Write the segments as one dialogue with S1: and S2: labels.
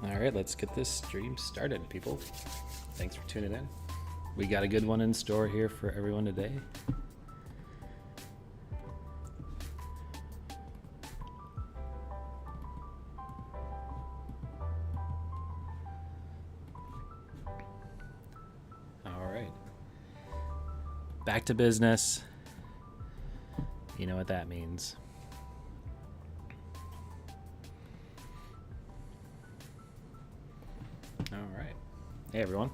S1: All right, let's get this stream started, people. Thanks for tuning in. We got a good one in store here for everyone today. All right. Back to business. You know what that means. All right. Hey, everyone.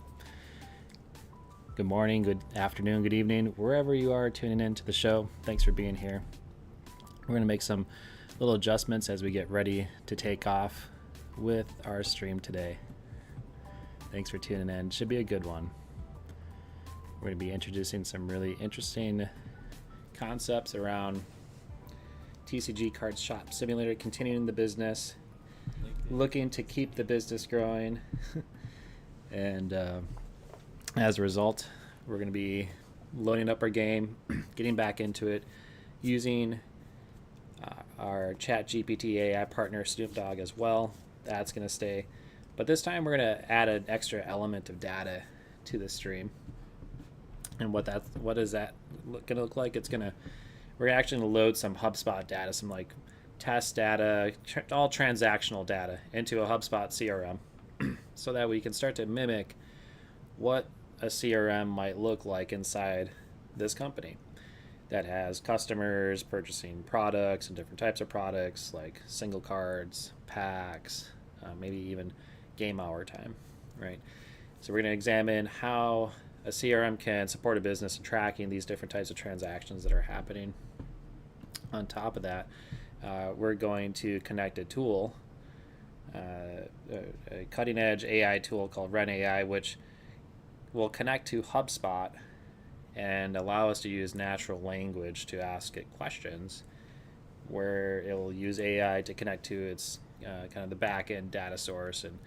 S1: Good morning, good afternoon, good evening, wherever you are tuning in to the show. Thanks for being here. We're going to make some little adjustments as we get ready to take off with our stream today. Thanks for tuning in. Should be a good one. We're going to be introducing some really interesting concepts around TCG Card Shop Simulator, continuing the business, looking to keep the business growing. And as a result, we're going to be loading up our game, getting back into it, using our ChatGPT AI partner Snoop Dogg as well. That's going to stay. But this time we're going to add an extra element of data to the stream. And what is that going to look like? We're actually going to load some HubSpot data, some like test data, all transactional data into a HubSpot CRM so that we can start to mimic what a CRM might look like inside this company that has customers purchasing products and different types of products like single cards, packs, maybe even game hour time, right? So we're going to examine how a CRM can support a business in tracking these different types of transactions that are happening. On top of that, we're going to connect a tool, a cutting-edge AI tool called WRENAI, which will connect to HubSpot and allow us to use natural language to ask it questions, where it will use AI to connect to its kind of the back-end data source and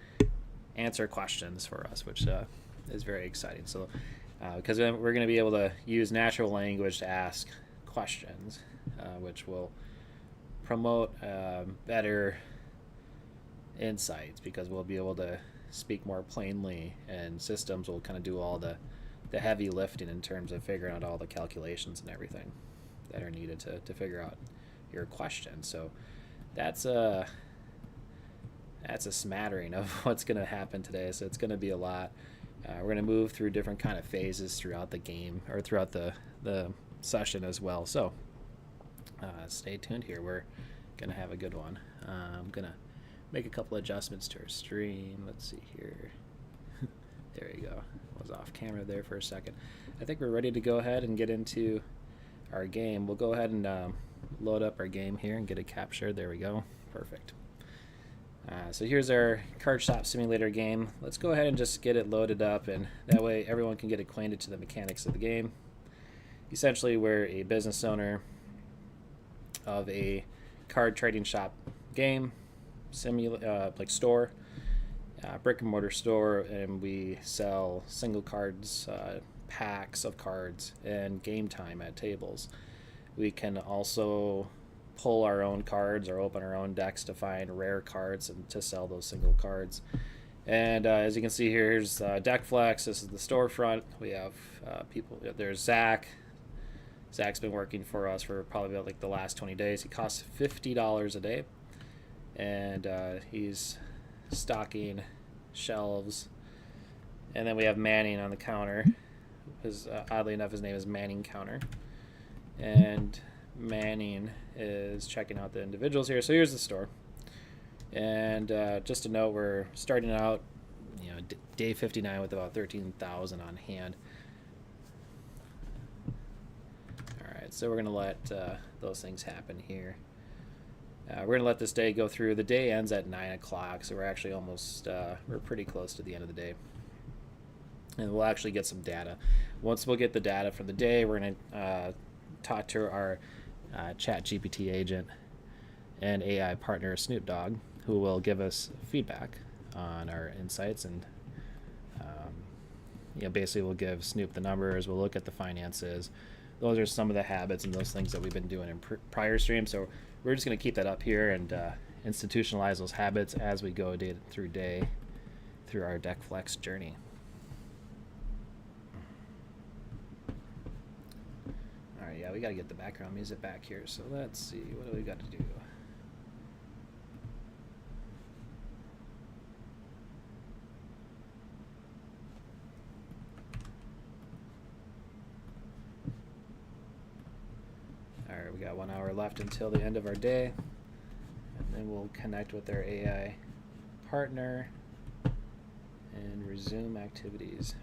S1: answer questions for us, which is very exciting. So because we're going to be able to use natural language to ask questions, which will promote better insights, because we'll be able to speak more plainly, and systems will kind of do all the heavy lifting in terms of figuring out all the calculations and everything that are needed to figure out your question. So that's a smattering of what's going to happen today. So it's going to be a lot. We're going to move through different kind of phases throughout the game, or throughout the session as well. So stay tuned here. We're going to have a good one. I'm going to make a couple adjustments to our stream. Let's see here. There you go. I was off camera there for a second. I think we're ready to go ahead and get into our game. We'll go ahead and load up our game here and get it captured. There we go. Perfect. So here's our Card Shop Simulator game. Let's go ahead and just get it loaded up, and that way everyone can get acquainted to the mechanics of the game. Essentially, we're a business owner of a card trading shop game, like store, brick and mortar store, and we sell single cards, packs of cards, and game time at tables. We can also pull our own cards or open our own decks to find rare cards and to sell those single cards. And as you can see here, here's Deck Flex. This is the storefront. We have people. There's Zach. Zach's been working for us for probably about like the last 20 days. He costs $50 a day, and he's stocking shelves. And then we have Manning on the counter. Oddly enough, his name is Manning Counter, and Manning is checking out the individuals here. So here's the store, and just to note, we're starting out, day 59 with about 13,000 on hand. All right, so we're gonna let those things happen here. We're gonna let this day go through. The day ends at 9 o'clock, so we're actually almost we're pretty close to the end of the day, and we'll actually get some data. Once we'll get the data from the day, we're gonna talk to our ChatGPT agent and AI partner Snoop Dogg, who will give us feedback on our insights, and basically we'll give Snoop the numbers. We'll look at the finances. Those are some of the habits and those things that we've been doing in prior streams. So we're just going to keep that up here and institutionalize those habits as we go day through day. through our deck flex journey. All right, yeah, we got to get the background music back here. So let's see, what do we got to do? All right, we got 1 hour left until the end of our day, and then we'll connect with our AI partner and resume activities.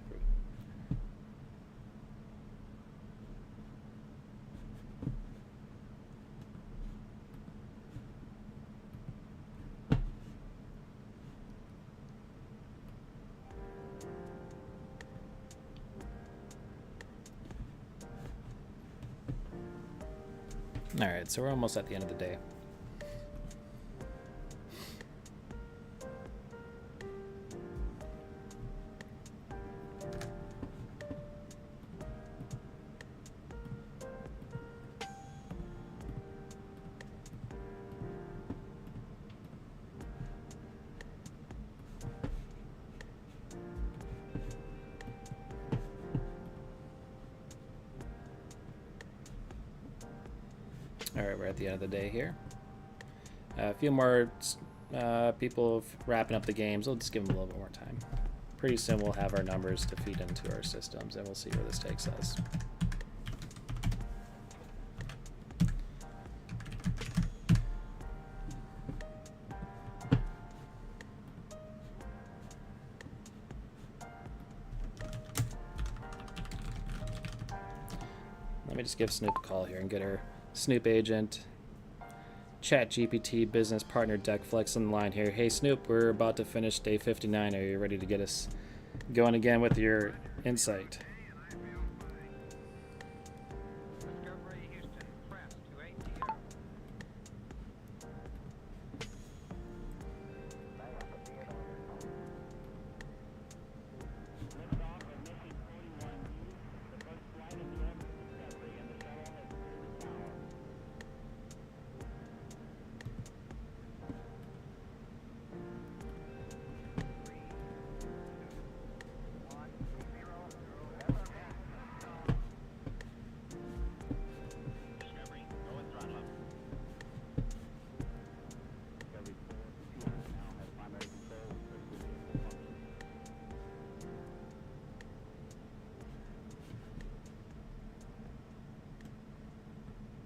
S1: All right, so we're almost at the end of the day. All right, we're at the end of the day here. A few more people wrapping up the games. We'll just give them a little bit more time. Pretty soon we'll have our numbers to feed into our systems, and we'll see where this takes us. Let me just give Snoop a call here and get her Snoop agent, ChatGPT business partner deck flex on the line here. Hey Snoop, we're about to finish day 59. Are you ready to get us going again with your insight?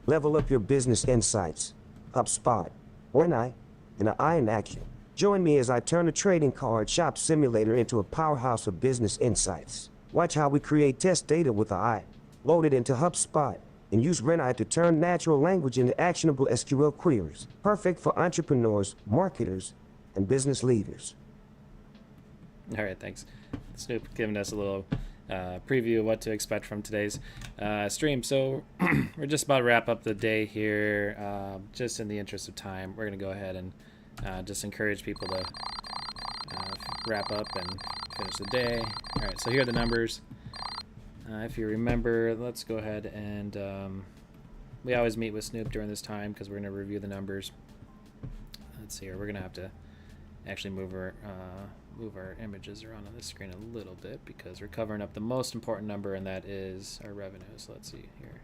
S2: Level up your business insights. HubSpot, WRENAI, and an eye in action. Join me as I turn a trading card shop simulator into a powerhouse of business insights. Watch how we create test data with an eye. Load it into HubSpot and use WRENAI to turn natural language into actionable SQL queries. Perfect for entrepreneurs, marketers, and business leaders.
S1: All right, thanks. Snoop giving us a little preview of what to expect from today's stream. So we're just about to wrap up the day here. Just in the interest of time, we're going to go ahead and just encourage people to wrap up and finish the day. All right, so here are the numbers. If you remember, let's go ahead and we always meet with Snoop during this time because we're going to review the numbers. Let's see here. We're going to have to actually move our images around on the screen a little bit because we're covering up the most important number, and that is our revenue. So let's see here.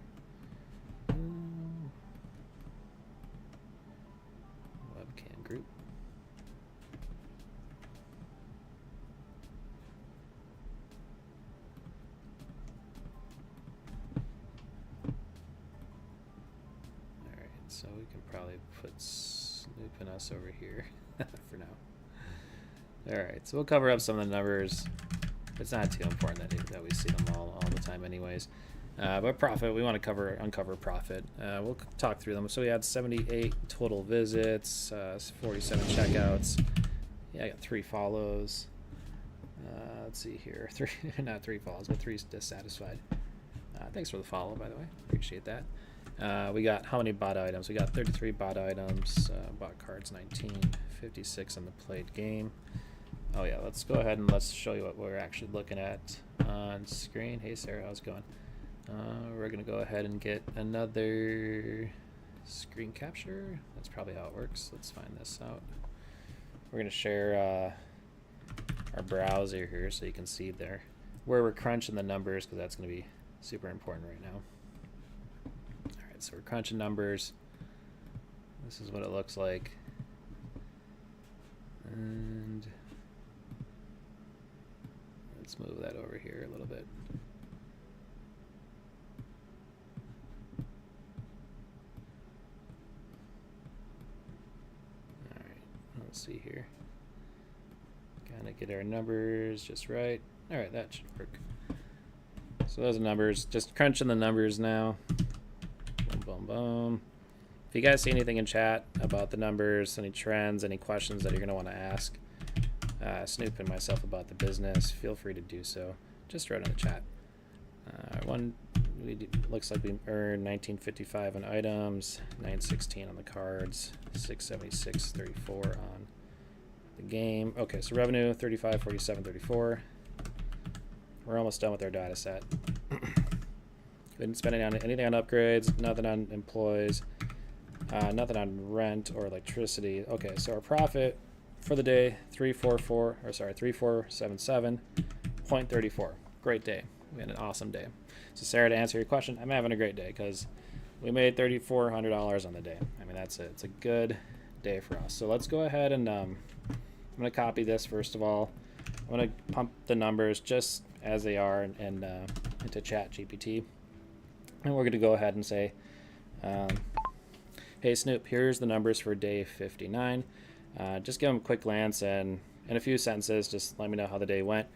S1: Webcam group. All right, so we can probably put Snoop and us over here for now. All right, so we'll cover up some of the numbers. It's not too important that we see them all the time anyways. But profit, we want to uncover profit. We'll talk through them. So we had 78 total visits, 47 checkouts. Yeah, I got 3 follows. Let's see here. Not 3 follows, but 3 dissatisfied. Thanks for the follow, by the way. Appreciate that. We got how many bot items? We got 33 bot items, bot cards 19, 56 on the played game. Oh yeah, let's go ahead and let's show you what we're actually looking at on screen. Hey Sarah, how's it going? We're gonna go ahead and get another screen capture. That's probably how it works. Let's find this out. We're gonna share our browser here so you can see there where we're crunching the numbers, because that's going to be super important right now. All right, so we're crunching numbers. This is what it looks like. And let's move that over here a little bit. All right, let's see here. Kind of get our numbers just right. All right, that should work. So those are numbers. Just crunching the numbers now. Boom, boom, boom. If you guys see anything in chat about the numbers, any trends, any questions that you're going to want to ask Snoop and myself about the business, feel free to do so. Just throw it in the chat. Looks like we earned 1955 on items, 916 on the cards, 676.34 on the game. Okay, so revenue 35.47.34. We're almost done with our data set. We didn't spend anything on upgrades, nothing on employees, nothing on rent or electricity. Okay, so our profit for the day 3477.34. Great day. We had an awesome day. So Sarah, to answer your question, I'm having a great day because we made $3,400 on the day. I mean, that's it. It's a good day for us. So let's go ahead and I'm going to copy this first of all. I'm going to pump the numbers just as they are and into ChatGPT. And we're going to go ahead and say, hey, Snoop, here's the numbers for day 59. Just give them a quick glance and in a few sentences, just let me know how the day went.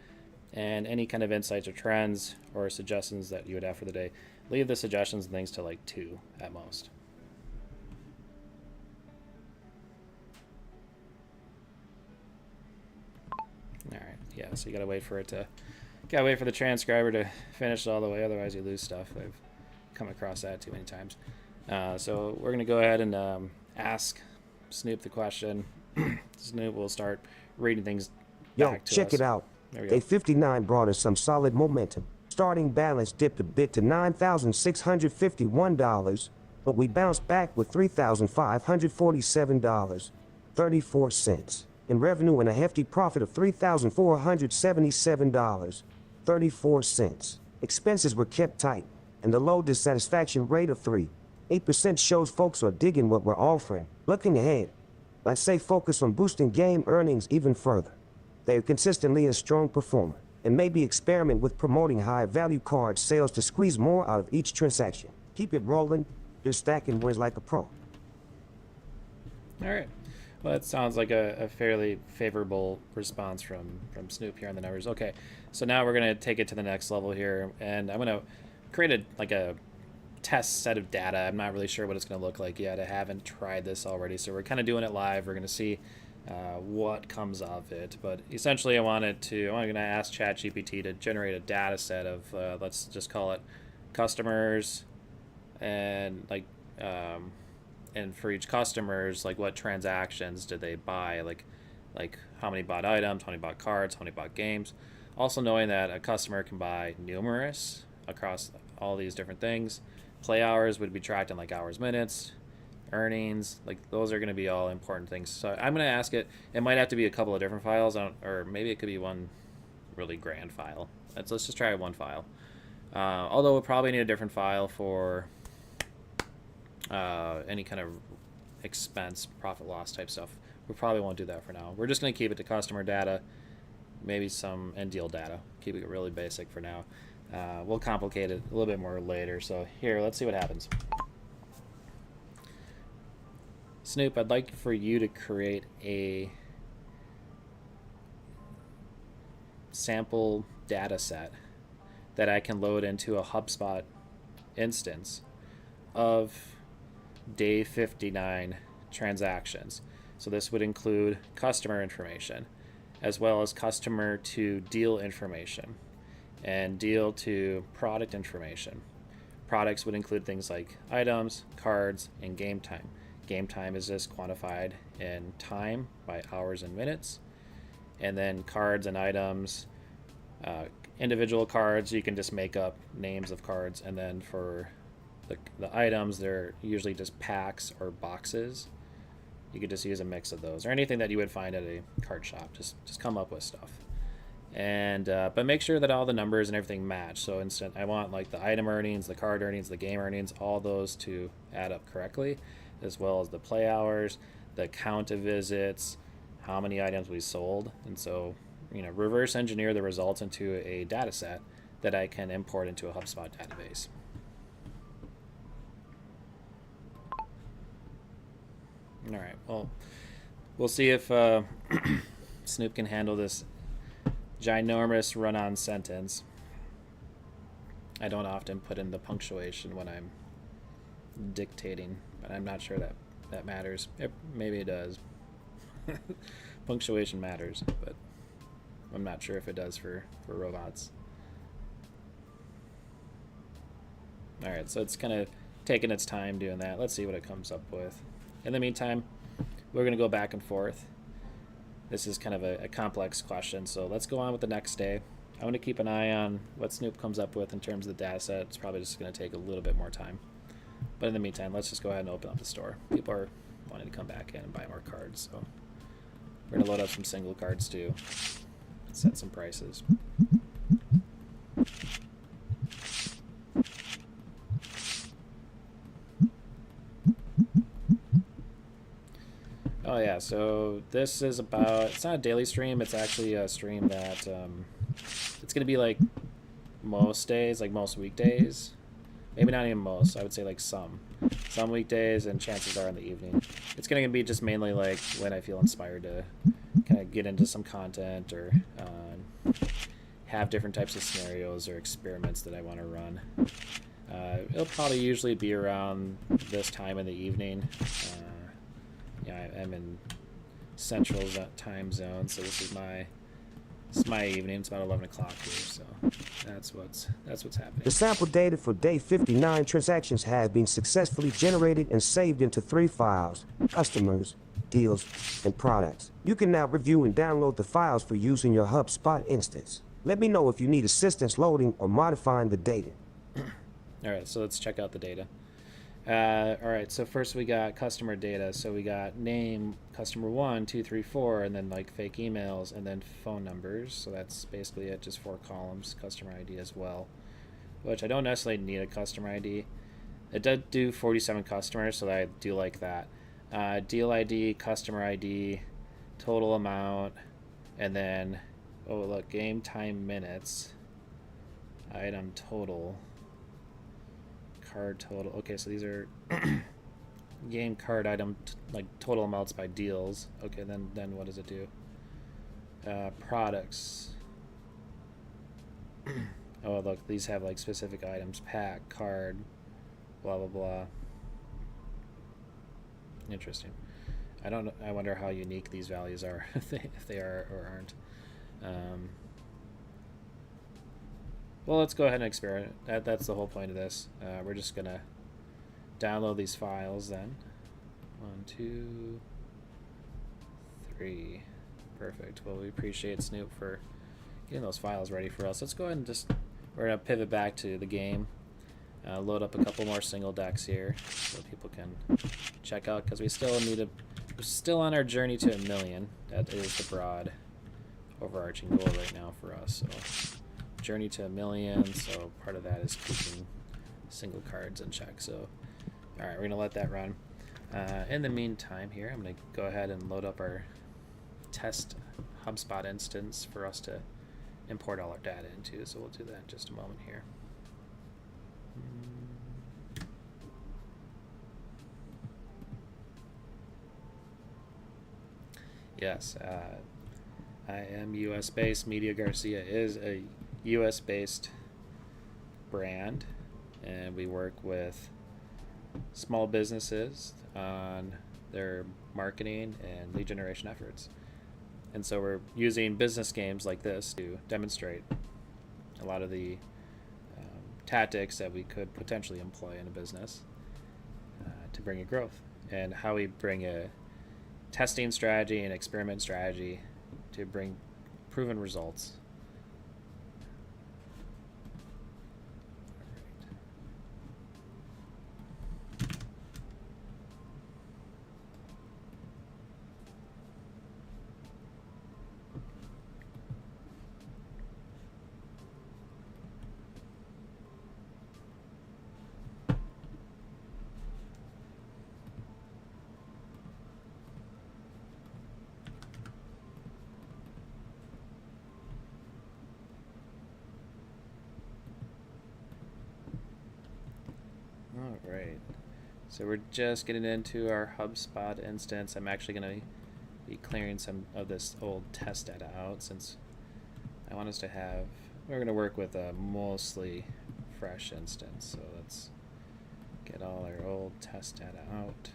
S1: And any kind of insights or trends or suggestions that you would have for the day. Leave the suggestions and things to like 2 at most. All right, yeah, so you gotta wait for the transcriber to finish it all the way, otherwise you lose stuff. I've come across that too many times. So we're gonna go ahead and ask Snoop the question. Snoop will start reading things back to us.
S2: Check it out. Day 59 brought us some solid momentum. Starting balance dipped a bit to $9,651, but we bounced back with $3,547.34 in revenue and a hefty profit of $3,477.34. Expenses were kept tight, and the low dissatisfaction rate of 3.8% shows folks are digging what we're offering. Looking ahead, I'd say focus on boosting game earnings even further. They're consistently a strong performer, and maybe experiment with promoting high-value card sales to squeeze more out of each transaction. Keep it rolling. You're stacking wins like a pro.
S1: All right. Well, that sounds like a fairly favorable response from Snoop here on the numbers. Okay, so now we're going to take it to the next level here, and I'm going to create a test set of data. I'm not really sure what it's going to look like yet. I haven't tried this already, so we're kind of doing it live. We're going to see what comes of it, but essentially I'm going to ask ChatGPT to generate a data set of let's just call it customers, and and for each customers, like what transactions did they buy, like how many bought items, how many bought cards, how many bought games. Also knowing that a customer can buy numerous across all these different things. Play hours would be tracked in like hours, minutes, earnings, like those are going to be all important things. So I'm going to ask it. It might have to be a couple of different files, or maybe it could be one really grand file. Let's just try one file. Although we'll probably need a different file for any kind of expense, profit loss type stuff. We probably won't do that for now. We're just going to keep it to customer data, maybe some end deal data. Keep it really basic for now. We'll complicate it a little bit more later. So here, let's see what happens. Snoop, I'd like for you to create a sample data set that I can load into a HubSpot instance of day 59 transactions. So this would include customer information as well as customer to deal information and deal to product information. Products would include things like items, cards, and game time. Game time is just quantified in time by hours and minutes. And then cards and items, individual cards, you can just make up names of cards. And then for the items, they're usually just packs or boxes. You could just use a mix of those or anything that you would find at a card shop. Just come up with stuff. And but make sure that all the numbers and everything match. So instant, I want like the item earnings, the card earnings, the game earnings, all those to add up correctly, as well as the play hours, the count of visits, how many items we sold. And so, reverse engineer the results into a data set that I can import into a HubSpot database. All right, well, we'll see if Snoop can handle this ginormous run-on sentence. I don't often put in the punctuation when I'm dictating, but I'm not sure that matters. Maybe it does. Punctuation matters, but I'm not sure if it does for robots. All right, so it's kind of taking its time doing that. Let's see what it comes up with. In the meantime, we're going to go back and forth. This is kind of a complex question, so let's go on with the next day. I want to keep an eye on what Snoop comes up with in terms of the data set. It's probably just going to take a little bit more time. But in the meantime, let's just go ahead and open up the store. People are wanting to come back in and buy more cards, so we're going to load up some single cards too. Set some prices. Oh yeah, so this is about, it's not a daily stream, it's actually a stream that it's going to be like most days, like most weekdays. Maybe not even most, I would say like some weekdays, and chances are in the evening. It's going to be just mainly like when I feel inspired to kind of get into some content or have different types of scenarios or experiments that I want to run. It'll probably usually be around this time in the evening. I'm in Central time zone, so this is my evening. It's about 11 o'clock here, so that's what's happening.
S2: The sample data for day 59 transactions have been successfully generated and saved into 3 files: customers, deals, and products. You can now review and download the files for use in your HubSpot instance. Let me know if you need assistance loading or modifying the data.
S1: All right, so let's check out the data. All right, so first we got customer data. So we got name, customer 1, 2, 3, 4, and then like fake emails, and then phone numbers. So that's basically it, just 4 columns, customer ID as well, which I don't necessarily need a customer ID. It did do 47 customers, so I do like that. Deal ID, customer ID, total amount, and then, oh look, game time minutes, item total, card total. Okay, so these are game card item like total amounts by deals. Okay, then what does it do? Products. Oh look, these have like specific items: pack, card, blah blah blah. Interesting. I don't know. I wonder how unique these values are, if they are or aren't. Well, let's go ahead and experiment. That's the whole point of this. We're just gonna download these files then. 1, 2, 3. Perfect. Well, we appreciate Snoop for getting those files ready for us. Let's go ahead and we're gonna pivot back to the game. Load up a couple more single decks here so people can check out, because we're still on our journey to 1 million. That is the broad overarching goal right now for us. So journey to 1 million, so part of that is keeping single cards in check. So all right, we're gonna let that run. In the meantime here, I'm gonna go ahead and load up our test HubSpot instance for us to import all our data into, so we'll do that in just a moment here. Yes, I am US based. Media Garcia is a US based brand, and we work with small businesses on their marketing and lead generation efforts. And so we're using business games like this to demonstrate a lot of the tactics that we could potentially employ in a business to bring a growth, and how we bring a testing strategy and experiment strategy to bring proven results. All right. So we're just getting into our HubSpot instance. I'm actually going to be clearing some of this old test data out since I want us to have, we're going to work with a mostly fresh instance. So let's get all our old test data out.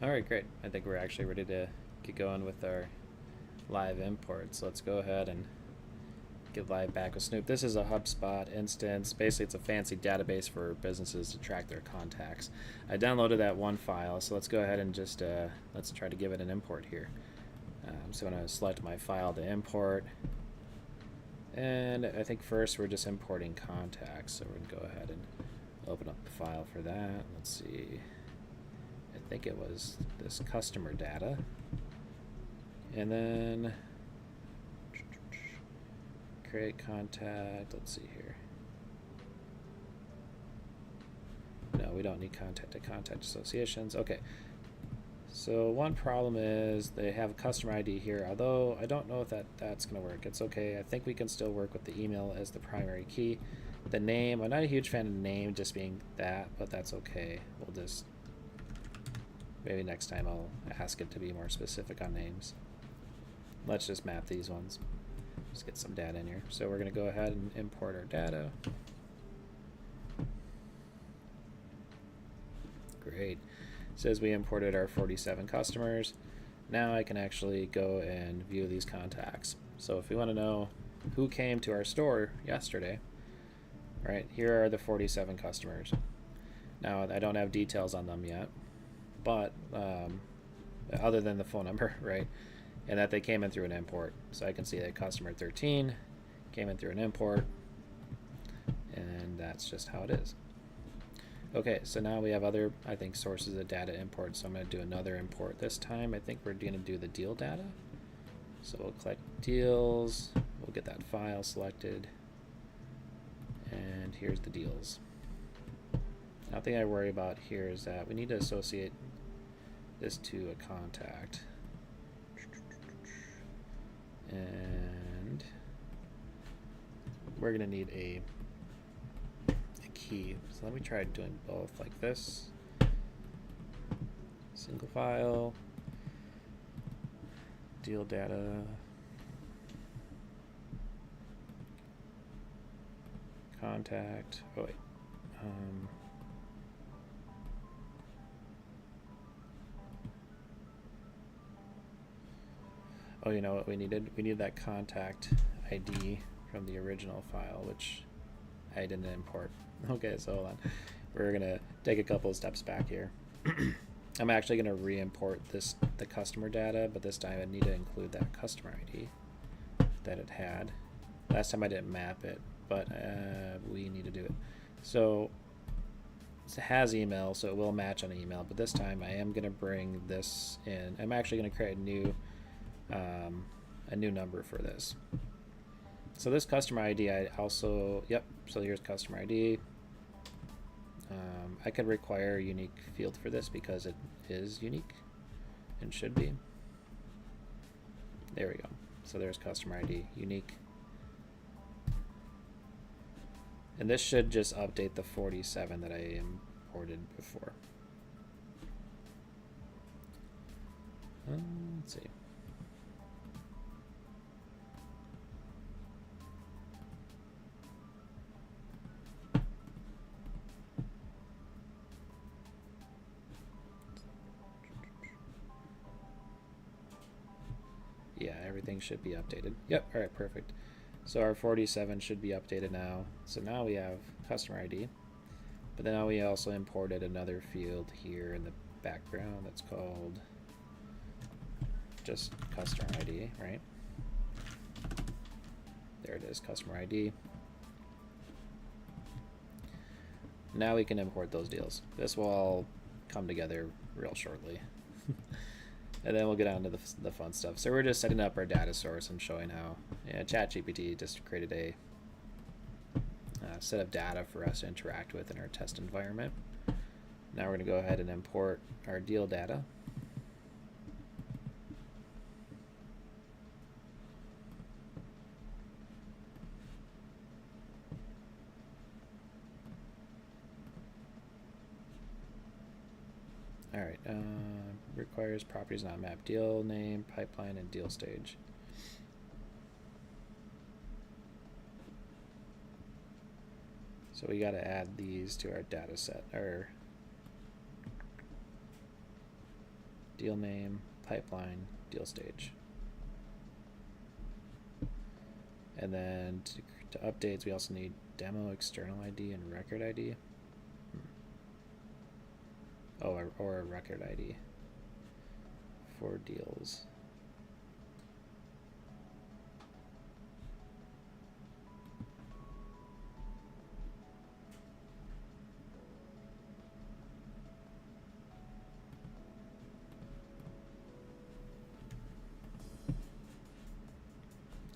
S1: All right, great. I think we're actually ready to get going with our live import. So let's go ahead and get live back with Snoop. This is a HubSpot instance. Basically, it's a fancy database for businesses to track their contacts. I downloaded that one file, so let's go ahead and just let's try to give it an import here. So I'm going to select my file to import. And I think first we're just importing contacts. So we're going to go ahead and open up the file for that. Let's see. I think it was this customer data. And then create contact. Let's see here. No, we don't need contact to contact associations. Okay. So one problem is they have a customer ID here, although I don't know if that's going to work. It's okay. I think we can still work with the email as the primary key. The name, I'm not a huge fan of the name just being that, but that's okay. We'll just, maybe next time I'll ask it to be more specific on names. Let's just map these ones. Just get some data in here. So we're going to go ahead and import our data. Great. It says we imported our 47 customers. Now I can actually go and view these contacts. So if we want to know who came to our store yesterday, right, here are the 47 customers. Now I don't have details on them yet, but other than the phone number, right, and that they came in through an import. So I can see that customer 13 came in through an import, and that's just how it is. Okay, so now we have other, I think, sources of data import. So I'm going to do another import this time. I think we're going to do the deal data. So we'll click deals. We'll get that file selected. And here's the deals. Nothing I worry about here is that we need to associate this to a contact. And we're going to need a key. So let me try doing both like this. Single file, deal data, contact. Oh wait. Oh, you know what we needed? We need that contact ID from the original file, which I didn't import. Okay, so hold on. We're gonna take a couple of steps back here. I'm actually gonna re-import the customer data, but this time I need to include that customer ID that it had. Last time I didn't map it, but we need to do it. So it has email, so it will match on email, but this time I am gonna bring this in. I'm actually gonna create a new number for this. So this customer ID, I also, yep, so here's customer ID. I could require a unique field for this because it is unique and should be. There we go. So there's customer ID, unique. And this should just update the 47 that I imported before. Let's see. Yeah, everything should be updated. Yep, all right, perfect. So our 47 should be updated now. So now we have customer ID. But then now we also imported another field here in the background that's called just customer ID, right? There it is, customer ID. Now we can import those deals. This will all come together real shortly. And then we'll get on to the fun stuff. So we're just setting up our data source and showing how ChatGPT just created a set of data for us to interact with in our test environment. Now we're going to go ahead and import our deal data. All right, requires properties not mapped, deal name, pipeline, and deal stage. So we got to add these to our data set, our deal name, pipeline, deal stage. And then to updates, we also need demo, external ID, and record ID. Oh, or a record ID for deals.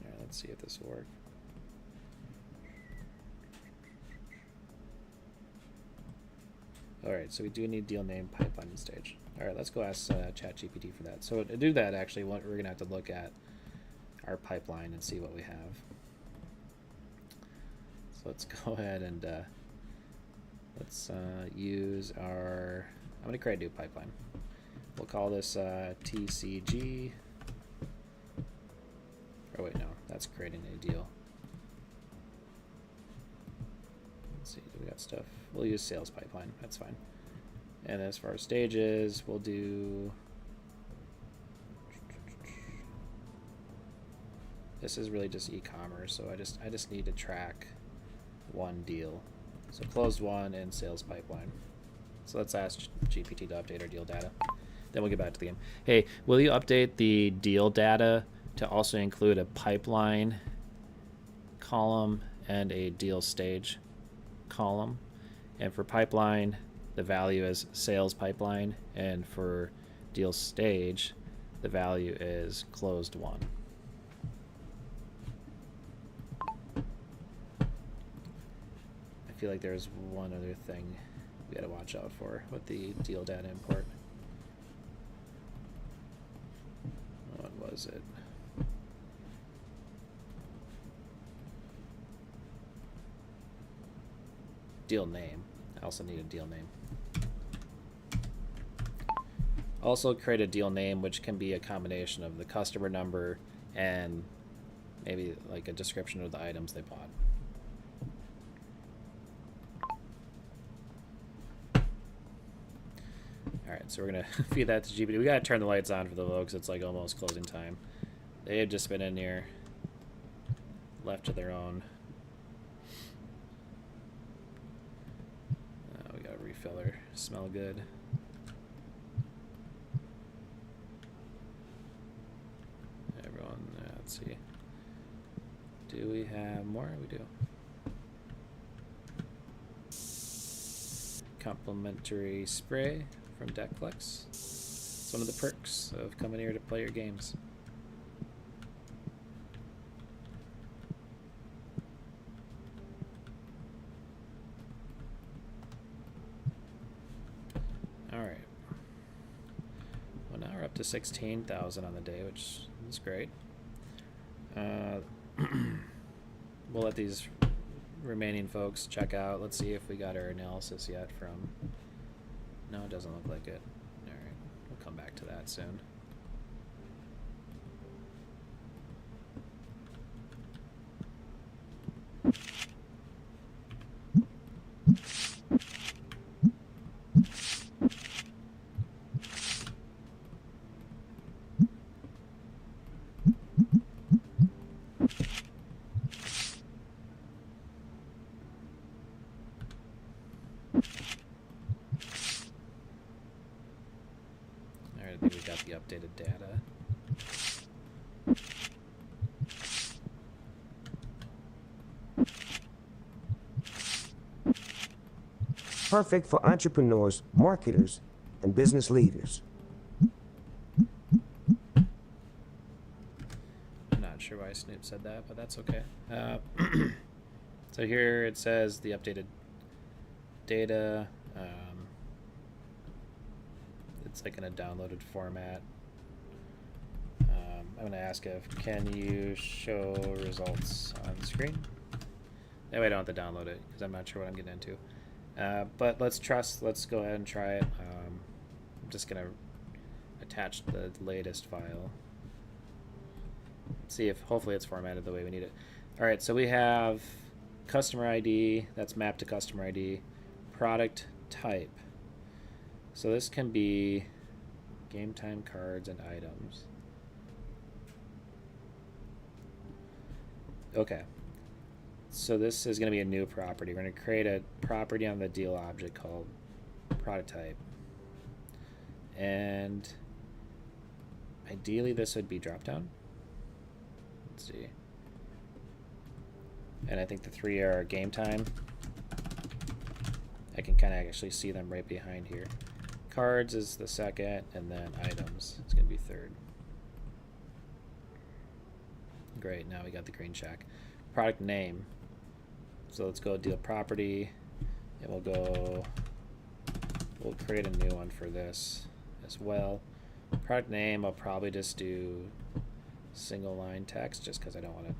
S1: All right, let's see if this will work. All right, so we do need deal name, pipeline, and stage. All right, let's go ask ChatGPT for that. So to do that, actually, we're going to have to look at our pipeline and see what we have. So let's go ahead and let's use our, I'm going to create a new pipeline. We'll call this TCG. Oh, wait, no, that's creating a deal. Let's see, we got stuff. We'll use sales pipeline. That's fine. And as far as stages, we'll do. This is really just e-commerce, so I just need to track one deal. So closed one and sales pipeline. So let's ask GPT to update our deal data. Then we'll get back to the game. Hey, will you update the deal data to also include a pipeline column and a deal stage column? And for pipeline, the value is sales pipeline, and for deal stage, the value is closed one. I feel like there's one other thing we gotta watch out for with the deal data import. What was it? Deal name. I also need a deal name. Also create a deal name, which can be a combination of the customer number and maybe like a description of the items they bought. All right, so we're gonna feed that to GPT. We gotta turn the lights on for the low because it's like almost closing time. They have just been in here, left to their own. We got a refiller. Smell good. Everyone, let's see. Do we have more? We do. Complimentary spray from Deckflex. It's one of the perks of coming here to play your games. All right. Well, now we're up to 16,000 on the day, which is great. We'll let these remaining folks check out. Let's see if we got our analysis yet from. No, it doesn't look like it. All right, we'll come back to that soon. I think we got the updated data.
S2: Perfect for entrepreneurs, marketers, and business leaders.
S1: I'm not sure why Snoop said that, but that's okay. So here it says the updated data. It's like in a downloaded format. I'm going to ask if, can you show results on screen? That way I don't have to download it because I'm not sure what I'm getting into. But let's go ahead and try it. I'm just going to attach the latest file. See if hopefully it's formatted the way we need it. All right, so we have customer ID, that's mapped to customer ID, product type. So this can be game time cards and items. Okay. So this is going to be a new property. We're going to create a property on the deal object called product type. And ideally this would be drop down. Let's see. And I think the three are game time. I can kind of actually see them right behind here. Cards is the second, and then items is going to be third. Great, now we got the green check. Product name. So let's go deal property, and we'll create a new one for this as well. Product name, I'll probably just do single line text just because I don't want to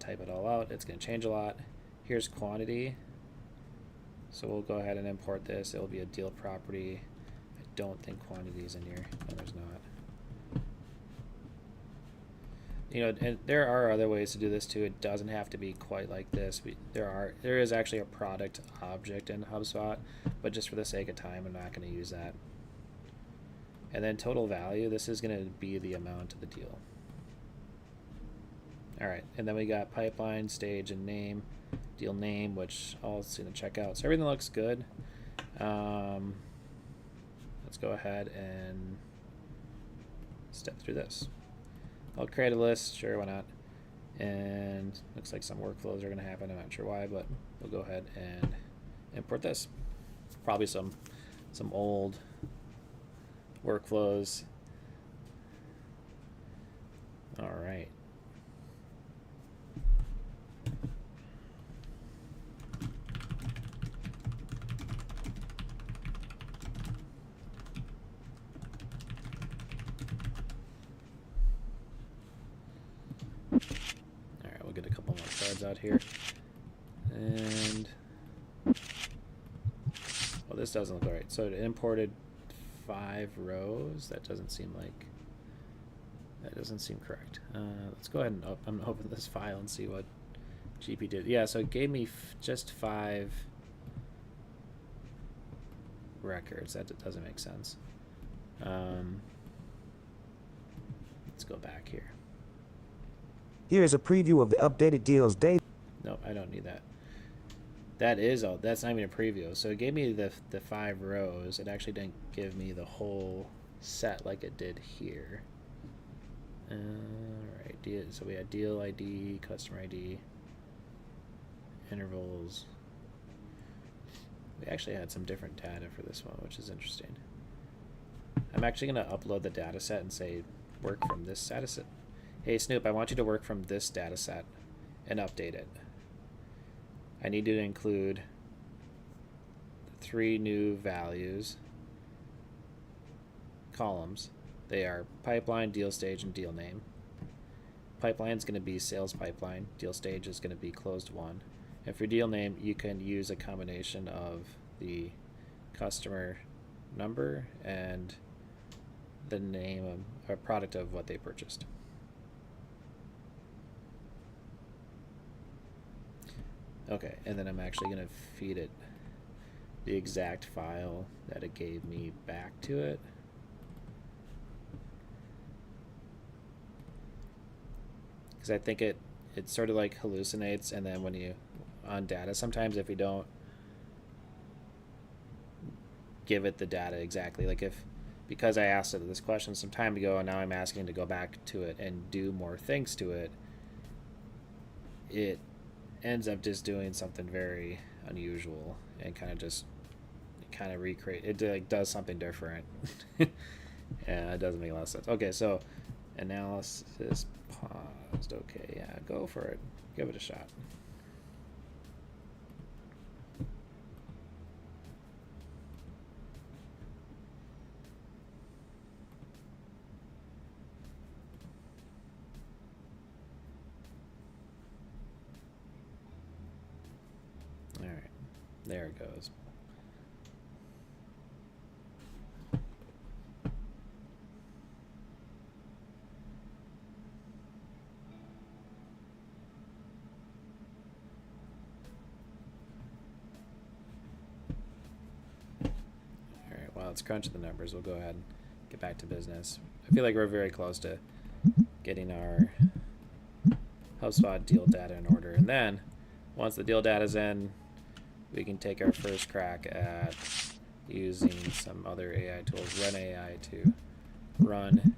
S1: type it all out. It's going to change a lot. Here's quantity. So we'll go ahead and import this. It will be a deal property. I don't think quantity is in here. No, there's not. You know, and there are other ways to do this too. It doesn't have to be quite like this. There is actually a product object in HubSpot, but just for the sake of time, I'm not going to use that. And then total value, this is going to be the amount of the deal. All right, and then we got pipeline, stage, and name. Deal name, which I'll see in the checkout. So everything looks good. Let's go ahead and step through this. I'll create a list, sure, why not? And looks like some workflows are going to happen. I'm not sure why, but we'll go ahead and import this. Probably some old workflows. All right. Alright, we'll get a couple more cards out here. And well, this doesn't look right. So it imported 5 rows. That doesn't seem correct. Let's go ahead and open this file and see what GP did. Yeah, so it gave me just 5 records. That doesn't make sense. Let's go back here.
S2: Here is a preview of the updated deals data.
S1: No, I don't need that. That's not even a preview. So it gave me the 5 rows. It actually didn't give me the whole set like it did here. Alright, so we had deal ID, customer ID, intervals. We actually had some different data for this one, which is interesting. I'm actually going to upload the data set and say work from this data set. Hey Snoop, I want you to work from this data set and update it. I need you to include 3 new values, columns. They are pipeline, deal stage, and deal name. Pipeline is going to be sales pipeline. Deal stage is going to be closed won. And for deal name, you can use a combination of the customer number and the name of a product of what they purchased. Okay, and then I'm actually going to feed it the exact file that it gave me back to it. Because I think it sort of like hallucinates, and then when you on data, sometimes if we don't give it the data exactly, like if because I asked it this question some time ago, and now I'm asking to go back to it and do more things to it, it ends up just doing something very unusual and kind of recreate it, like does something different. Yeah, it doesn't make a lot of sense. Okay, so analysis paused. Okay, yeah, go for it. Give it a shot. All right, there it goes. Let's crunch the numbers. We'll go ahead and get back to business. I feel like we're very close to getting our HubSpot deal data in order. And then once the deal data is in, we can take our first crack at using some other AI tools, WRENAI, to run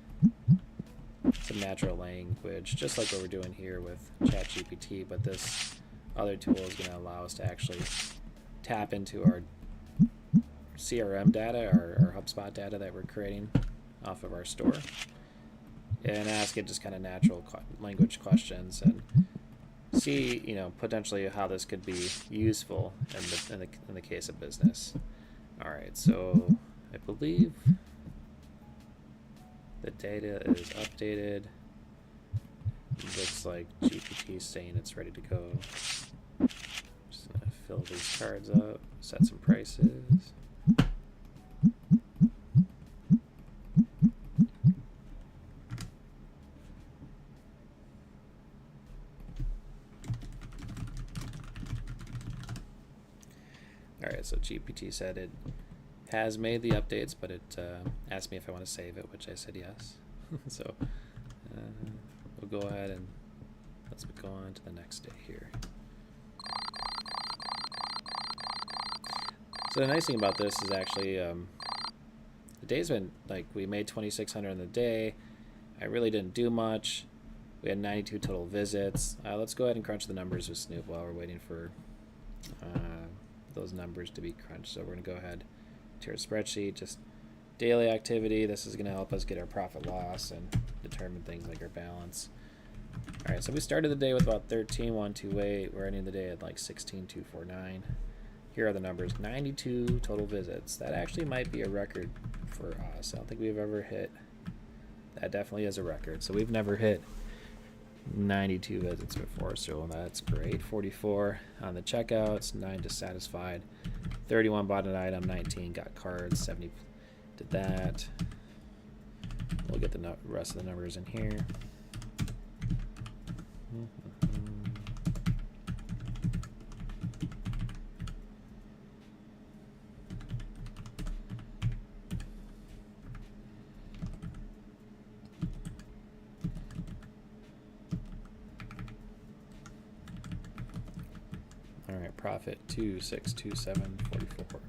S1: some natural language, just like what we're doing here with ChatGPT. But this other tool is going to allow us to actually tap into our CRM data, our HubSpot data that we're creating off of our store, and ask it just kind of natural language questions and see, potentially how this could be useful in the case of business. All right, so I believe the data is updated. It looks like GPT is saying it's ready to go. Just gonna fill these cards up, set some prices. Alright, so GPT said it has made the updates, but it asked me if I want to save it, which I said yes. So we'll go ahead and let's go on to the next day here. So the nice thing about this is actually the day's been, like, we made 2,600 in the day. I really didn't do much. We had 92 total visits. Let's go ahead and crunch the numbers with Snoop while we're waiting for those numbers to be crunched. So we're going to go ahead to our spreadsheet, just daily activity. This is going to help us get our profit loss and determine things like our balance. All right, so we started the day with about 13,128. We're ending the day at like 16,249. Here are the numbers: 92 total visits. That actually might be a record for us. I don't think we've ever hit. That definitely is a record. So we've never hit 92 visits before, so that's great. 44 on the checkouts, 9 dissatisfied, 31 bought an item, 19 got cards, 70 did that. We'll get the rest of the numbers in here. Profit 2627.44.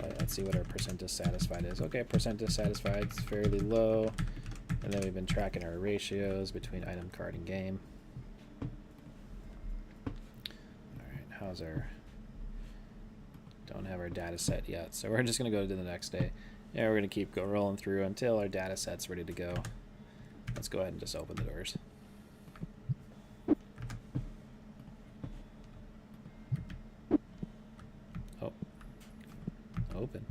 S1: Let's see what our percent dissatisfied is. Okay, percent dissatisfied is fairly low, and then we've been tracking our ratios between item, card, and game. All right, how's our? Don't have our data set yet, so we're just gonna go to the next day, and we're gonna keep rolling through until our data set's ready to go. Let's go ahead and just open the doors. Open.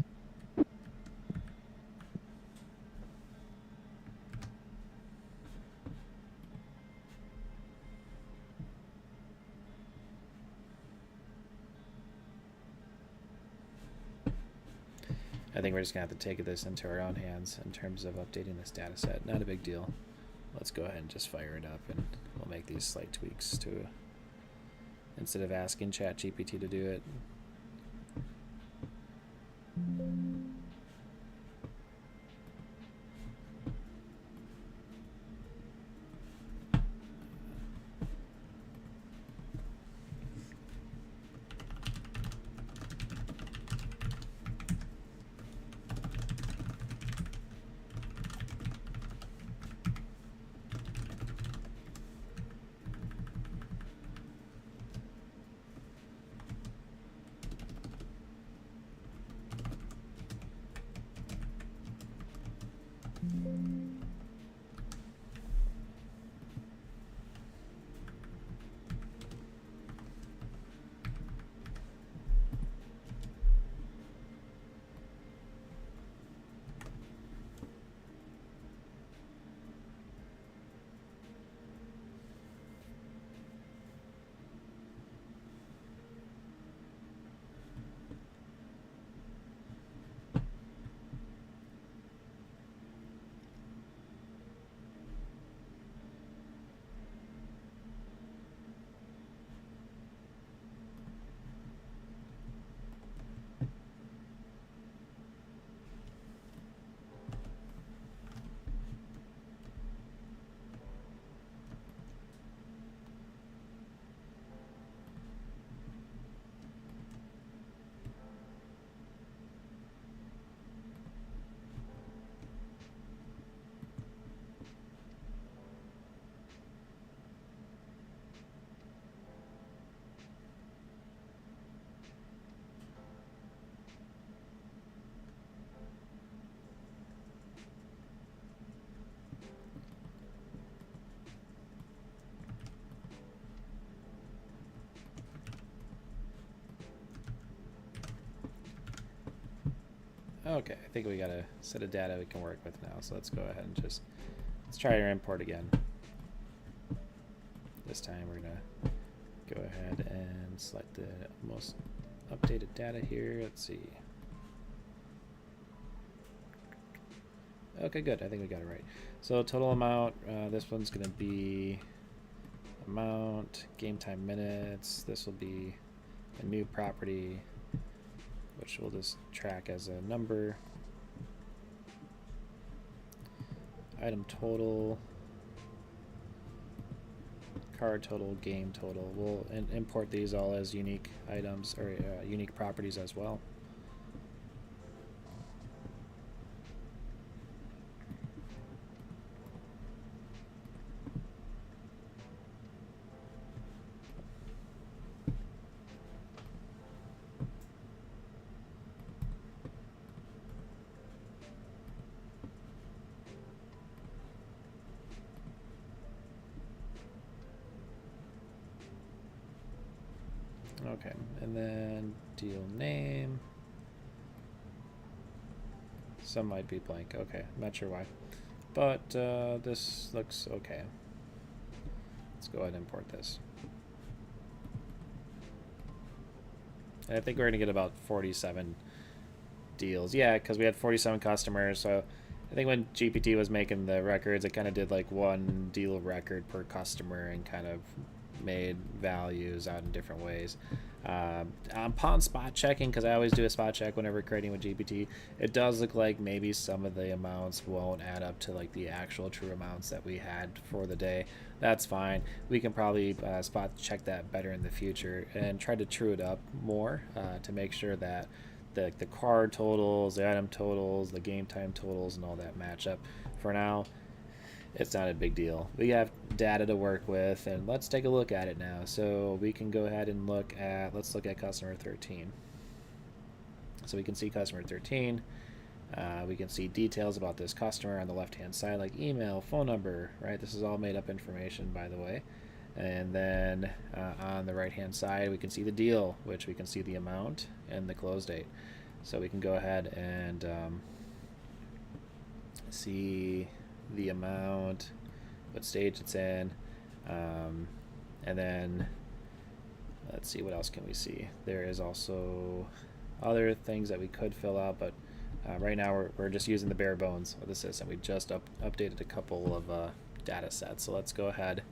S1: I think we're just gonna have to take this into our own hands in terms of updating this data set. Not a big deal. Let's go ahead and just fire it up, and we'll make these slight tweaks to, instead of asking ChatGPT to do it. Okay, I think we got a set of data we can work with now. So let's go ahead and let's try our import again. This time we're gonna go ahead and select the most updated data here. Let's see. Okay, good. I think we got it right. So total amount, this one's going to be amount, game time minutes. This will be a new property, which we'll just track as a number. Item total, card total, game total. We'll import these all as unique items or unique properties as well. Okay, and then deal name. Some might be blank. Okay, not sure why. But this looks okay. Let's go ahead and import this. And I think we're going to get about 47 deals. Yeah, because we had 47 customers. So I think when GPT was making the records, it kind of did like one deal record per customer and kind of made values out in different ways. Upon spot checking, because I always do a spot check whenever creating with GPT, it does look like maybe some of the amounts won't add up to like the actual true amounts that we had for the day. That's fine. We can probably spot check that better in the future and try to true it up more to make sure that the card totals, the item totals, the game time totals, and all that match up. For now, it's not a big deal. We have data to work with, and let's take a look at it now. So we can go ahead and let's look at customer 13. So we can see customer 13. We can see details about this customer on the left-hand side, like email, phone number, right? This is all made up information, by the way. And then on the right-hand side, we can see the deal, which we can see the amount and the close date. So we can go ahead and see the amount, what stage it's in, and then let's see, what else can we see? There is also other things that we could fill out, but right now we're just using the bare bones of the system. We just updated a couple of data sets. So let's go ahead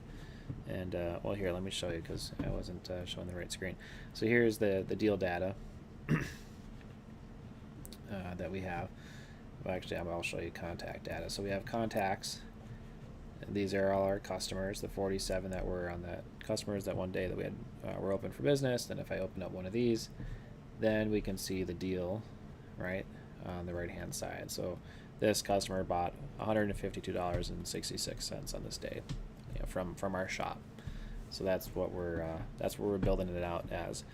S1: and well, here, let me show you, because I wasn't showing the right screen. So here's the deal data that we have. Well, actually, I'll show you contact data. So we have contacts. And these are all our customers, the 47 that were on that customers that one day that we had were open for business. Then if I open up one of these, then we can see the deal, right, on the right-hand side. So this customer bought $152.66 on this day, from our shop. So that's what we're building it out as.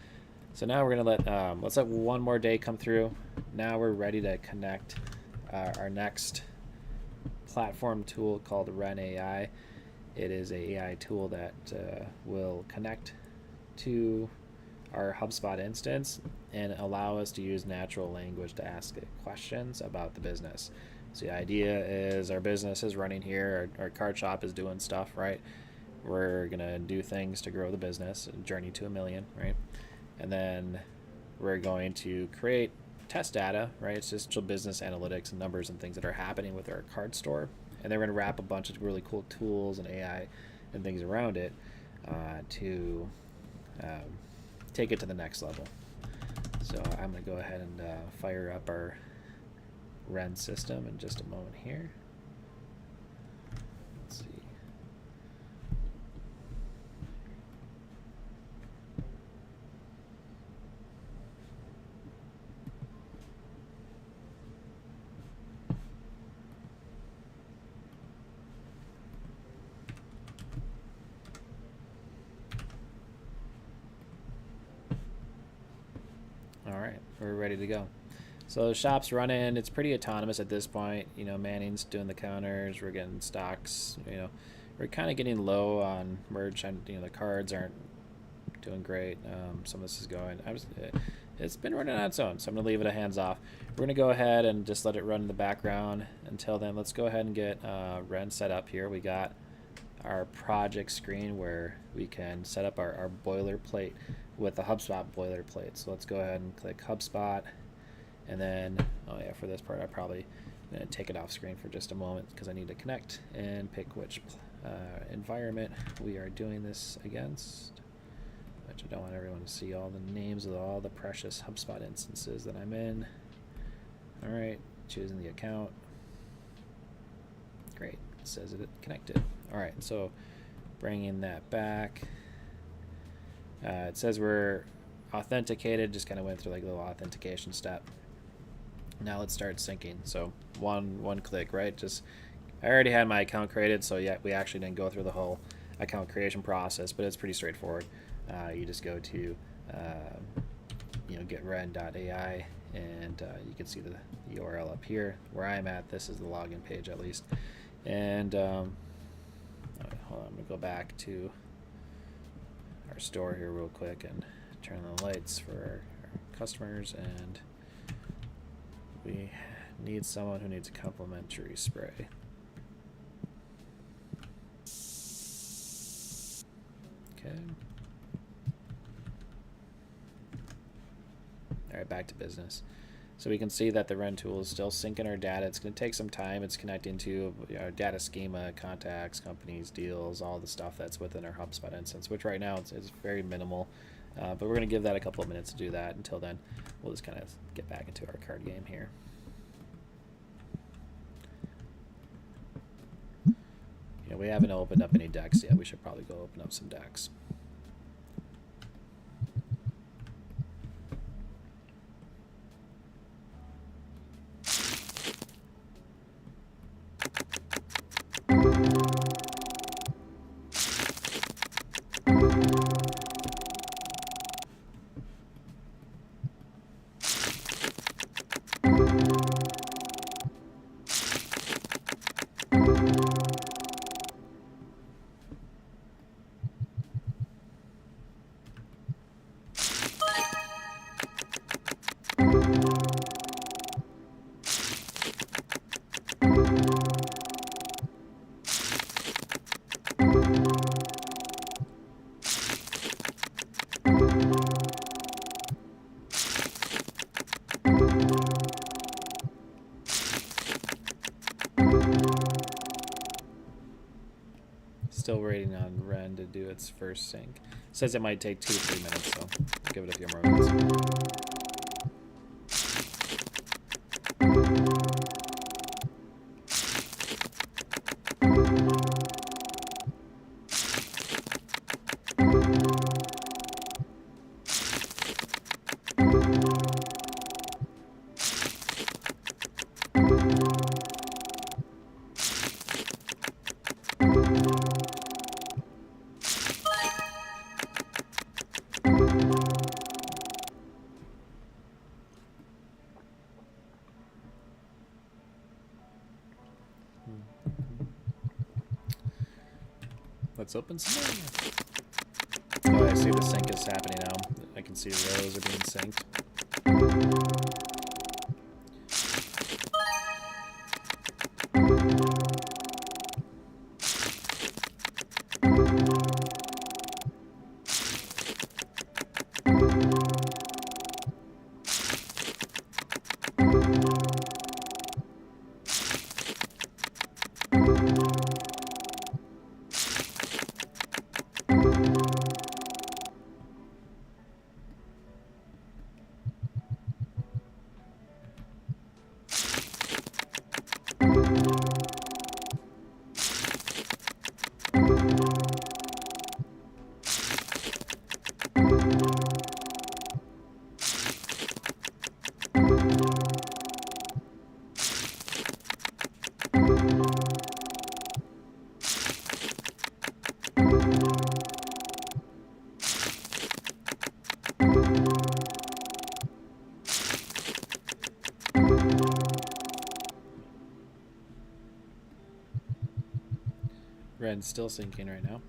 S1: So now we're gonna let's let one more day come through. Now we're ready to connect our next platform tool called WRENAI. It is an AI tool that will connect to our HubSpot instance and allow us to use natural language to ask it questions about the business. So the idea is our business is running here, our card shop is doing stuff, right? We're gonna do things to grow the business, journey to $1 million, right? And then we're going to create test data, right? It's just business analytics and numbers and things that are happening with our card store. And then we're going to wrap a bunch of really cool tools and AI and things around it to take it to the next level. So I'm going to go ahead and fire up our Ren system in just a moment here. Let's see. All right, we're ready to go. So the shop's running. It's pretty autonomous at this point. Manning's doing the counters. We're getting stocks. We're kind of getting low on merch, and the cards aren't doing great. Some of this is going. it's been running on its own, so I'm going to leave it a hands off. We're going to go ahead and just let it run in the background. Until then, let's go ahead and get Ren set up here. We got our project screen where we can set up our boilerplate with the HubSpot boilerplate. So let's go ahead and click HubSpot. And then, oh yeah, for this part, I'm probably going to take it off screen for just a moment because I need to connect and pick which environment we are doing this against. Which I don't want everyone to see all the names of all the precious HubSpot instances that I'm in. All right, choosing the account. Great, it says it connected. All right, so bringing that back. It says we're authenticated, just kind of went through like a little authentication step. Now let's start syncing. So one click, right? Just I already had my account created, so yeah, we actually didn't go through the whole account creation process, but it's pretty straightforward. You just go to getren.ai, and you can see the URL up here where I'm at. This is the login page at least. And hold on, I'm gonna go back to our store here real quick and turn on the lights for our customers, and we need someone who needs a complimentary spray. Okay. All right, back to business. So we can see that the Ren tool is still syncing our data. It's going to take some time. It's connecting to our data schema, contacts, companies, deals, all the stuff that's within our HubSpot instance, which right now it's very minimal. But we're going to give that a couple of minutes to do that. Until then, we'll just kind of get back into our card game here. We haven't opened up any decks yet. We should probably go open up some decks. Still waiting on Ren to do its first sync. It says it might take 2 to 3 minutes, so I'll give it a few more minutes. Let's open some more. Oh, I see the sync is happening now. I can see rows are being synced. Ren's still syncing right now.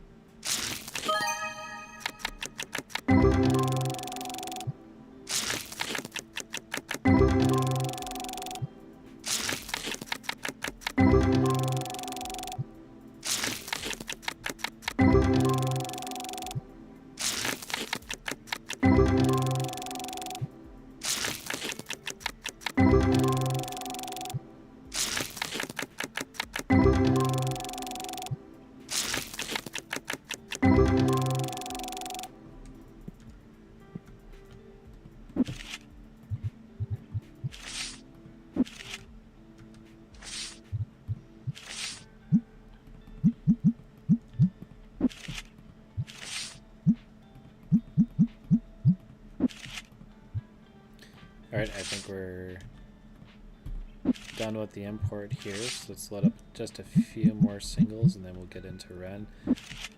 S1: we're done with the import here, so let's load up just a few more singles and then we'll get into Ren.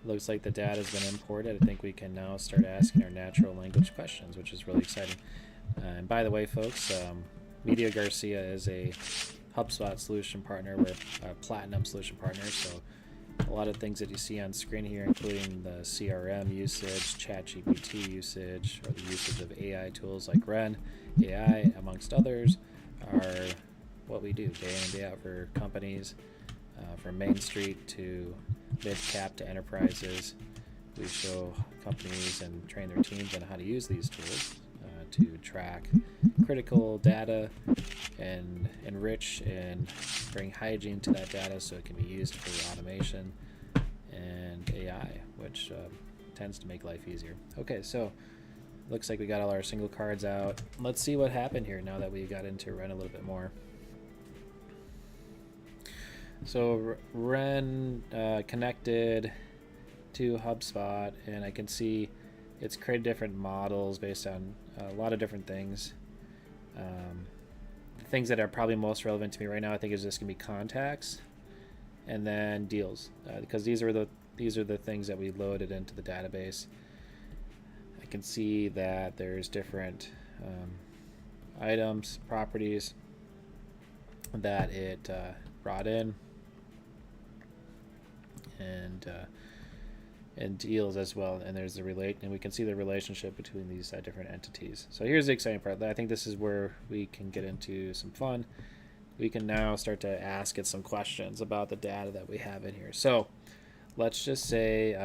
S1: Looks like the data has been imported. I think we can now start asking our natural language questions, which is really exciting. And by the way, folks, Media Garcia is a HubSpot solution partner. We're a platinum solution partner, so a lot of things that you see on screen here, including the CRM usage, ChatGPT usage, or the usage of AI tools like WRENAI, amongst others, are what we do day in and day out for companies, from Main Street to mid-cap to enterprises. We show companies and train their teams on how to use these tools to track critical data and enrich and bring hygiene to that data so it can be used for automation and AI, which tends to make life easier. Okay, so looks like we got all our single cards out. Let's see what happened here now that we got into Ren a little bit more. So Ren connected to HubSpot, and I can see it's created different models based on a lot of different things. The things that are probably most relevant to me right now, I think, is just gonna be contacts, and then deals, because these are the things that we loaded into the database. I can see that there's different items, properties that it brought in, and deals as well, and there's and we can see the relationship between these different entities. So here's the exciting part. I think this is where we can get into some fun. We can now start to ask it some questions about the data that we have in here. So let's just say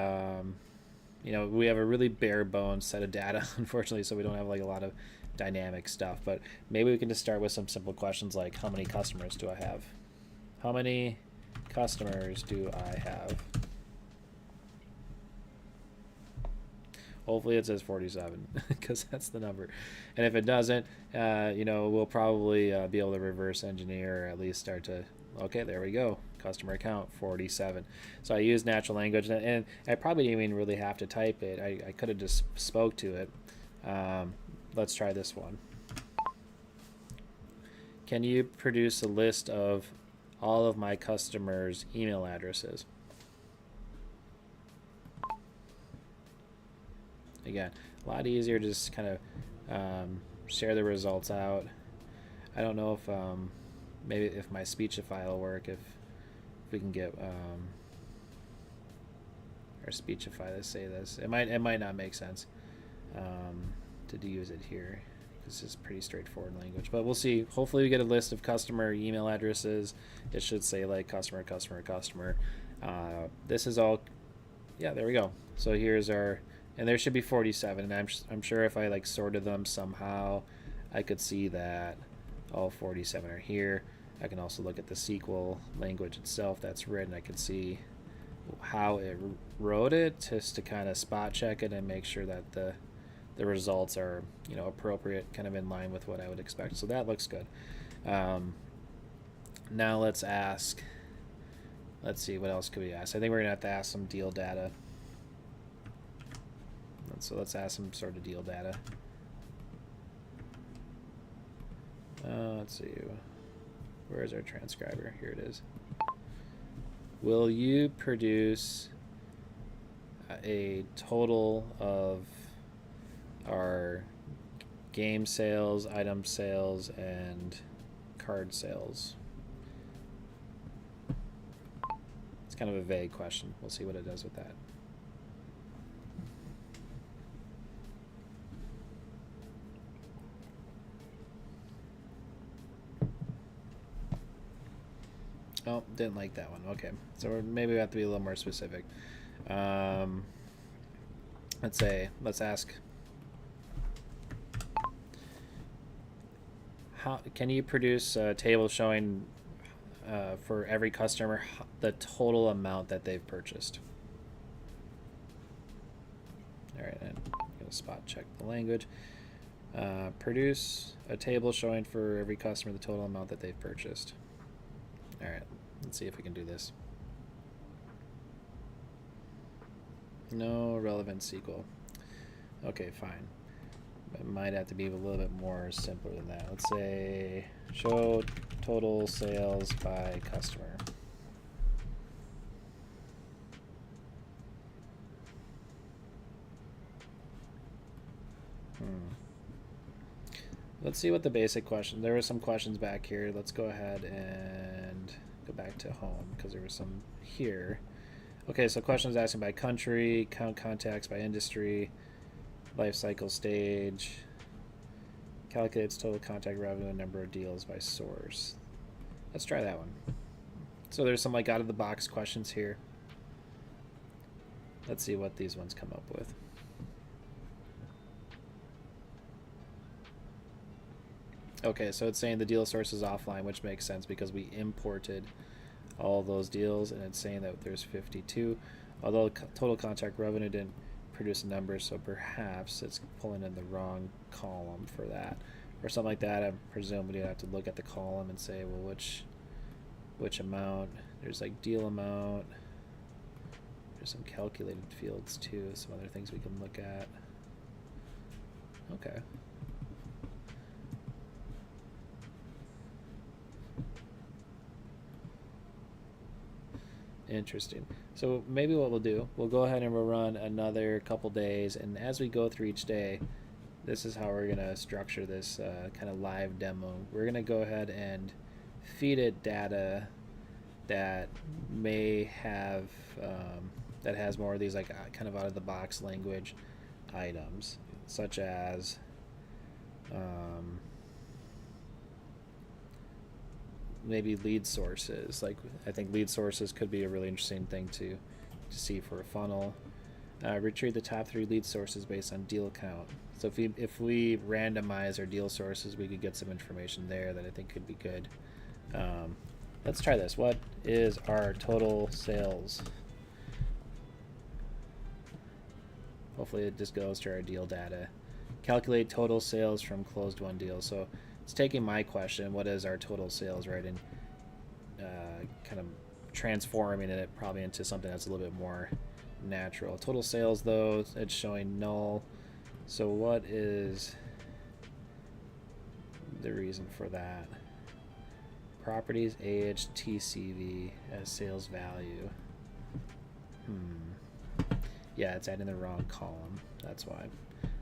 S1: we have a really bare bones set of data, unfortunately, so we don't have like a lot of dynamic stuff, but maybe we can just start with some simple questions like, how many customers do I have? How many customers do I have? Hopefully it says 47 because that's the number. And if it doesn't, we'll probably be able to reverse engineer, or at least start to, okay, there we go. Customer account 47. So I use natural language, and I probably didn't even really have to type it. I could have just spoke to it. Let's try this one. Can you produce a list of all of my customers' email addresses? Again, a lot easier to just kind of share the results out. I don't know if maybe if my Speechify will work, if we can get our Speechify to say this. It might not make sense to use it here. This is pretty straightforward language, but we'll see. Hopefully we get a list of customer email addresses. It should say like customer. This is all, yeah, there we go. So here's our, and there should be 47, and I'm sure if I like sorted them somehow, I could see that all 47 are here. I can also look at the SQL language itself that's written. I can see how it wrote it, just to kind of spot check it and make sure that the results are appropriate, kind of in line with what I would expect. So that looks good. Now let's see, what else could we ask? I think we're gonna have to ask some deal data. So let's ask some sort of deal data. Let's see, where's our transcriber? Here it is. Will you produce a total of our game sales, item sales, and card sales? It's kind of a vague question. We'll see what it does with that. Oh, didn't like that one. Okay, so maybe we have to be a little more specific. Let's ask, how can you produce a table showing for every customer the total amount that they've purchased? All right, and I'm gonna spot check the language. Produce a table showing for every customer the total amount that they've purchased. All right, let's see if we can do this. No relevant SQL. Okay, fine. It might have to be a little bit more simpler than that. Let's say show total sales by customer. Let's see what the basic question. There were some questions back here. Let's go ahead and go back to home because there were some here. Okay, so questions asking by country, count contacts by industry, life cycle stage, calculates total contact revenue and number of deals by source. Let's try that one. So there's some like out of the box questions here. Let's see what these ones come up with. Okay, so it's saying the deal source is offline, which makes sense because we imported all those deals, and it's saying that there's 52. Although total contract revenue didn't produce a number, so perhaps it's pulling in the wrong column for that. Or something like that. I presume we'd have to look at the column and say, well, which amount? There's like deal amount. There's some calculated fields too, some other things we can look at. Okay. Interesting. So maybe what we'll do, we'll go ahead and we'll run another couple days, and as we go through each day, this is how we're going to structure this kind of live demo. We're going to go ahead and feed it data that may have, that has more of these like kind of out of the box language items, such as maybe lead sources. Like I think lead sources could be a really interesting thing to see for a funnel. Retrieve the top 3 lead sources based on deal count. So if we randomize our deal sources, we could get some information there that I think could be good. Let's try this. What is our total sales? Hopefully it just goes to our deal data. Calculate total sales from closed won deals. So it's taking my question, what is our total sales, right, and kind of transforming it probably into something that's a little bit more natural. Total sales, though, it's showing null. So what is the reason for that? Properties, age, TCV as sales value. Yeah, it's adding the wrong column. That's why.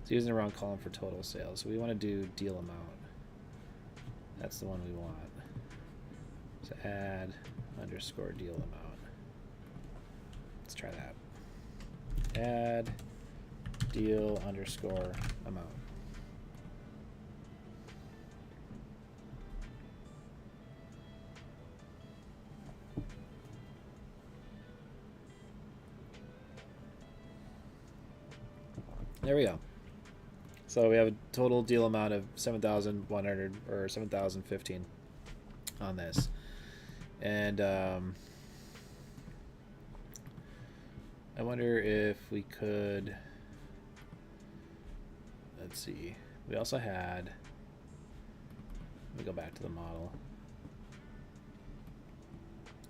S1: It's using the wrong column for total sales. So we want to do deal amount. That's the one we want. So add underscore deal amount. Let's try that. Add deal underscore amount. There we go. So we have a total deal amount of 7,100 or 7,015 on this. And I wonder if we could, let's see, we also had, let me go back to the model.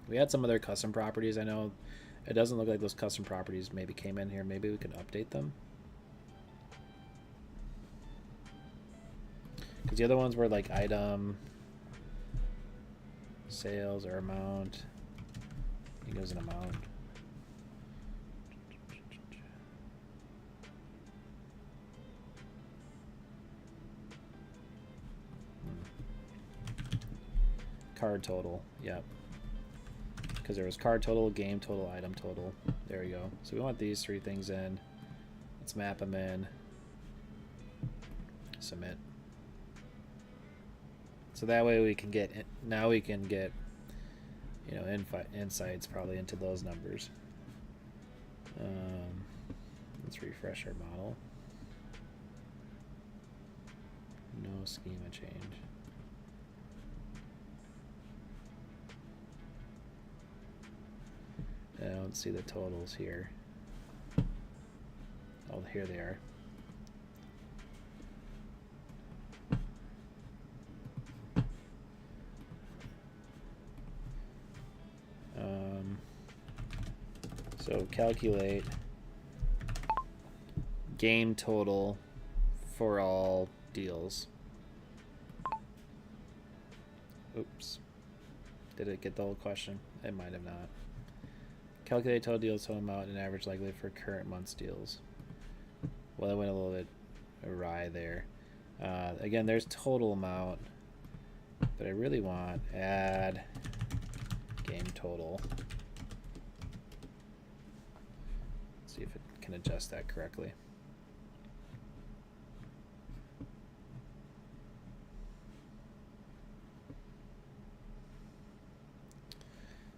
S1: We had some other custom properties. I know it doesn't look like those custom properties maybe came in here. Maybe we could update them. Because the other ones were like item, sales, or amount. I think it was an amount. Card total, yep. Because there was card total, game total, item total. There we go. So we want these 3 things in. Let's map them in. Submit. So that way we can get, now we can get, you know, insights probably into those numbers. Let's refresh our model. No schema change. I don't see the totals here. Oh, here they are. So calculate game total for all deals. Oops. Did it get the whole question? It might have not. Calculate total deals, total amount, and average likely for current month's deals. Well, I went a little bit awry there. Again, there's total amount, but I really want add game total. Let's see if it can adjust that correctly.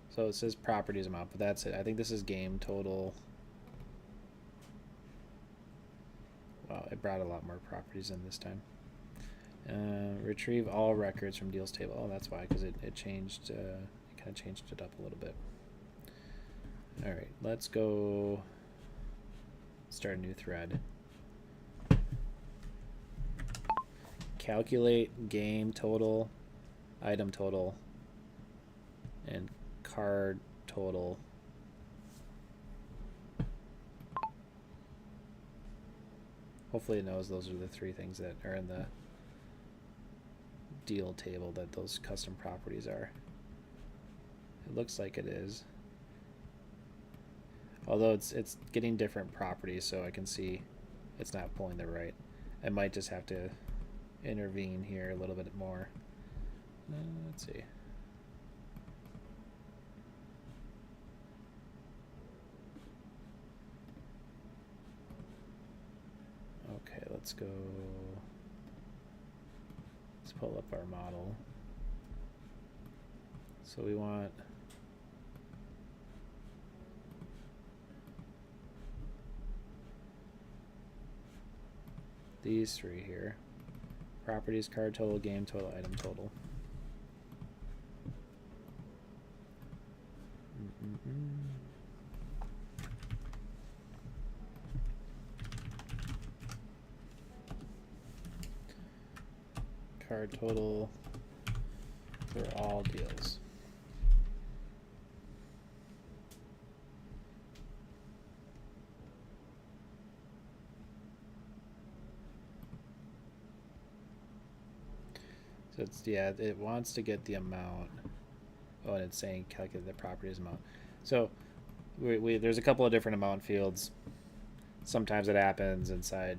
S1: So it says properties amount, but that's it. I think this is game total. Wow, it brought a lot more properties in this time. Retrieve all records from deals table. Oh, that's why, because it changed. It kind of changed it up a little bit. All right, let's go start a new thread. Calculate game total, item total, and card total. Hopefully it knows those are the three things that are in the deal table that those custom properties are. It looks like it is. Although it's getting different properties, so I can see it's not pulling the right. I might just have to intervene here a little bit more. Let's see. Okay, let's go. Let's pull up our model. So we want these three here: properties, card total, game total, item total. Card total for all deals. So it's, yeah, it wants to get the amount. Oh, and it's saying calculate the properties amount. So there's a couple of different amount fields. Sometimes it happens inside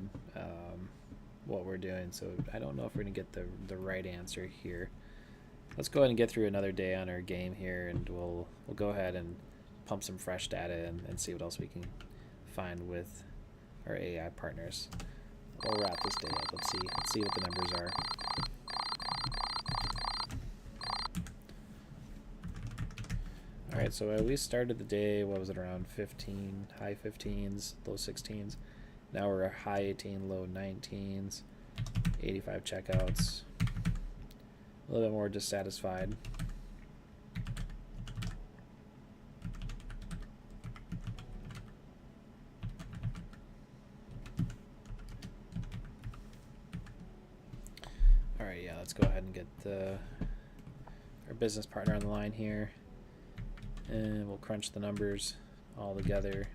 S1: what we're doing, so I don't know if we're gonna get the right answer here. Let's go ahead and get through another day on our game here, and we'll go ahead and pump some fresh data and see what else we can find with our AI partners. We'll wrap this day up. Let's see what the numbers are. All right, so we started the day, what was it, around 15, high 15s, low 16s. Now we're high 18, low 19s, 85 checkouts, a little bit more dissatisfied. All right, yeah, let's go ahead and get our business partner on the line here, and we'll crunch the numbers all together.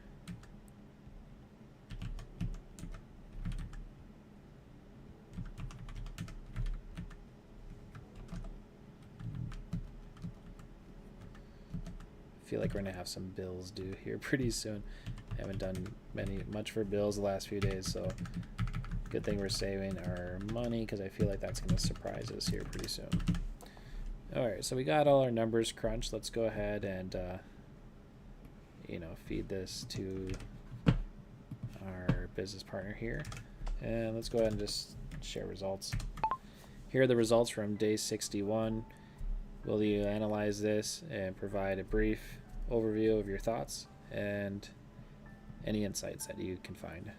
S1: I feel like we're gonna have some bills due here pretty soon. I haven't done much for bills the last few days, so good thing we're saving our money, because I feel like that's gonna surprise us here pretty soon. All right, so we got all our numbers crunched. Let's go ahead and feed this to our business partner here, and let's go ahead and just share results. Here are the results from day 61. Will you analyze this and provide a brief overview of your thoughts and any insights that you can find?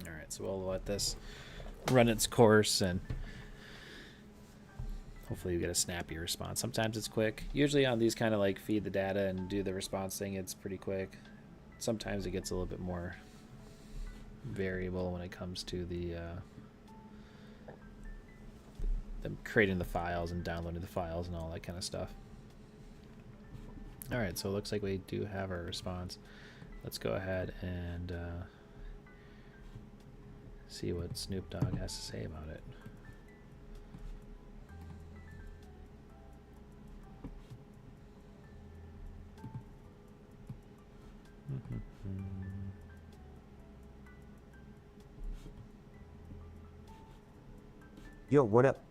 S1: All right, so we'll let this run its course, and hopefully you get a snappy response. Sometimes it's quick. Usually on these kind of like feed the data and do the response thing, it's pretty quick. Sometimes it gets a little bit more variable when it comes to them creating the files and downloading the files and all that kind of stuff. All right, so it looks like we do have our response. let's go ahead and see what Snoop Dogg has to say about it.
S2: Yo, what up?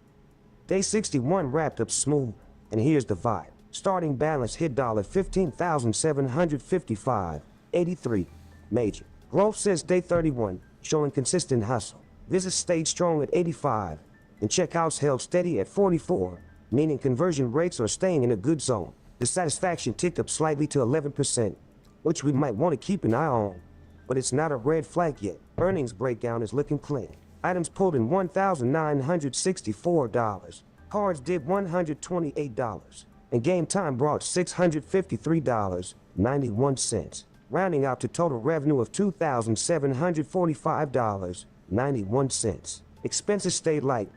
S2: Day 61 wrapped up smooth, and here's the vibe. Starting balance hit $15,755.83. Major. Growth since day 31, showing consistent hustle. Visits stayed strong at 85, and checkouts held steady at 44, meaning conversion rates are staying in a good zone. The satisfaction ticked up slightly to 11%, which we might want to keep an eye on, but it's not a red flag yet. Earnings breakdown is looking clean. Items pulled in $1,964. Cards did $128. And game time brought $653.91, rounding out to total revenue of $2,745.91. Expenses stayed light,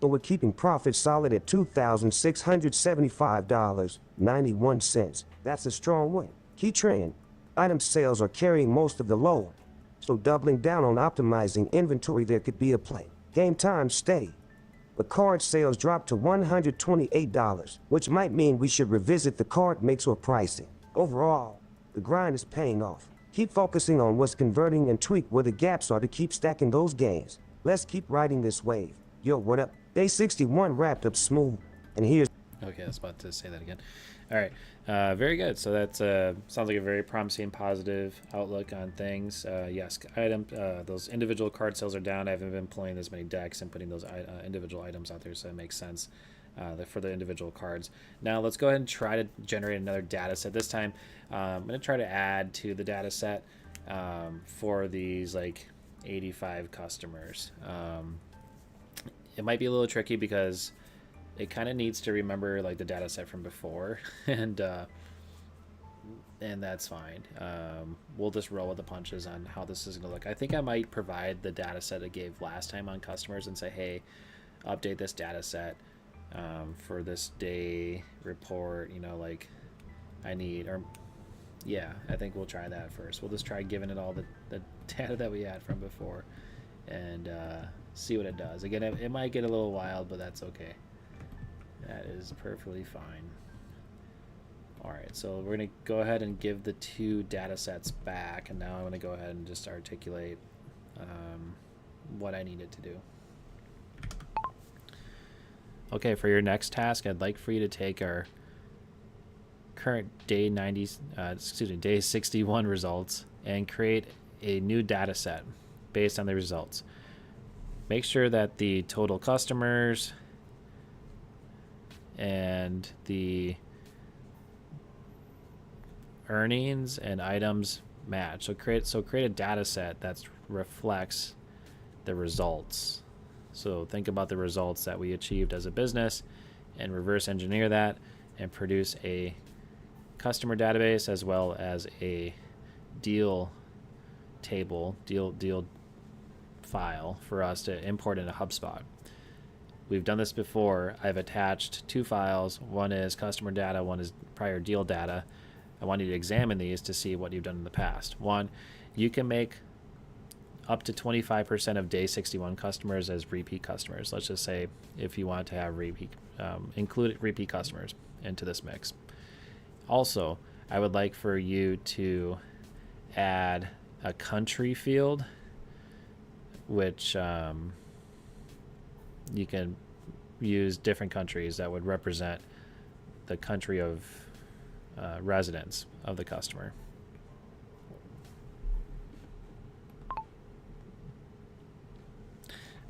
S2: but we're keeping profits solid at $2,675.91. That's a strong win. Key trend: item sales are carrying most of the load, so doubling down on optimizing inventory there could be a play. Game time steady, but card sales dropped to $128, which might mean we should revisit the card mix or pricing. Overall, the grind is paying off. Keep focusing on what's converting and tweak where the gaps are to keep stacking those gains. Let's keep riding this wave. Yo, what up? Day 61 wrapped up smooth, and here's...
S1: Okay, I was about to say that again. All right, very good. So that sounds like a very promising, positive outlook on things. Yes, those individual card sales are down. I haven't been pulling as many decks and putting those individual items out there, so it makes sense for the individual cards. Now let's go ahead and try to generate another data set. This time, I'm going to try to add to the data set for these like 85 customers. It might be a little tricky because it kind of needs to remember like the data set from before, and that's fine. We'll just roll with the punches on how this is going to look. I think I might provide the data set I gave last time on customers and say, hey, update this data set for this day report. Like I need, or yeah, I think we'll try that first. We'll just try giving it all the data that we had from before and see what it does. Again, it might get a little wild, but that's okay. That is perfectly fine. All right, so we're going to go ahead and give the two data sets back, and now I'm going to go ahead and just articulate what I need it to do. Okay, for your next task, I'd like for you to take our current day 61 results and create a new data set based on the results. Make sure that the total customers and the earnings and items match. So create a data set that reflects the results. So think about the results that we achieved as a business and reverse engineer that and produce a customer database as well as a deal table, deal file for us to import into HubSpot. We've done this before. I've attached two files. One is customer data, one is prior deal data. I want you to examine these to see what you've done in the past. One, you can make up to 25% of day 61 customers as repeat customers. Let's just say if you want to have include repeat customers into this mix. Also, I would like for you to add a country field, which you can use different countries that would represent the country of residence of the customer.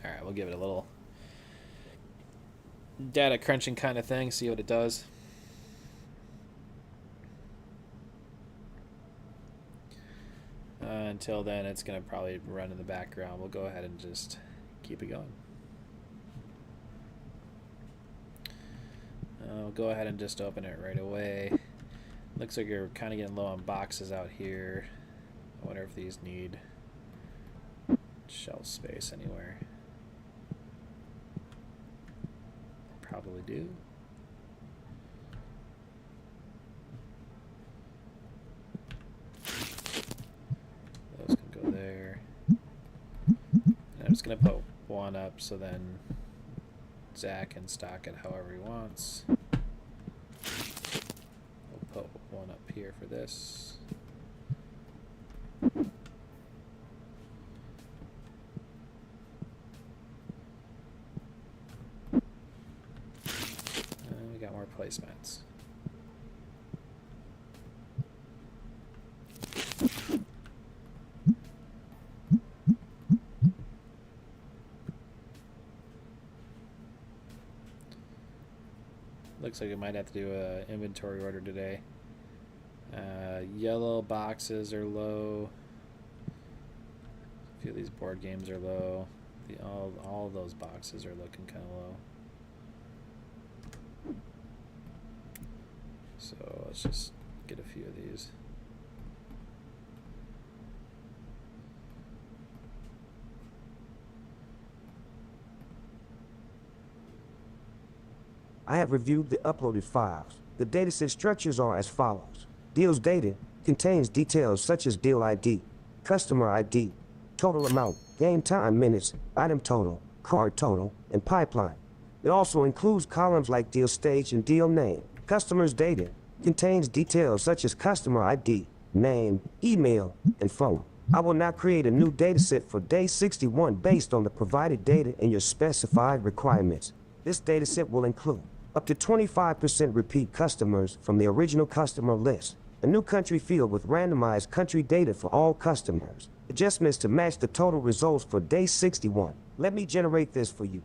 S1: All right, we'll give it a little data crunching kind of thing, see what it does. Until then, it's going to probably run in the background. We'll go ahead and just keep it going. I'll go ahead and just open it right away. Looks like you're kind of getting low on boxes out here. I wonder if these need shelf space anywhere. Probably do. going to put one up so then Zach can stock it however he wants. We'll put one up here for this. And we got more placements. Looks like we might have to do an inventory order today. Yellow boxes are low. A few of these board games are low. All of those boxes are looking kind of low. So let's just get a few of these.
S2: I have reviewed the uploaded files. The dataset structures are as follows. Deals data contains details such as deal ID, customer ID, total amount, game time minutes, item total, card total, and pipeline. It also includes columns like deal stage and deal name. Customer's data contains details such as customer ID, name, email, and phone. I will now create a new dataset for day 61 based on the provided data and your specified requirements. This dataset will include up to 25% repeat customers from the original customer list, a new country field with randomized country data for all customers, adjustments to match the total results for day 61. Let me generate this for you.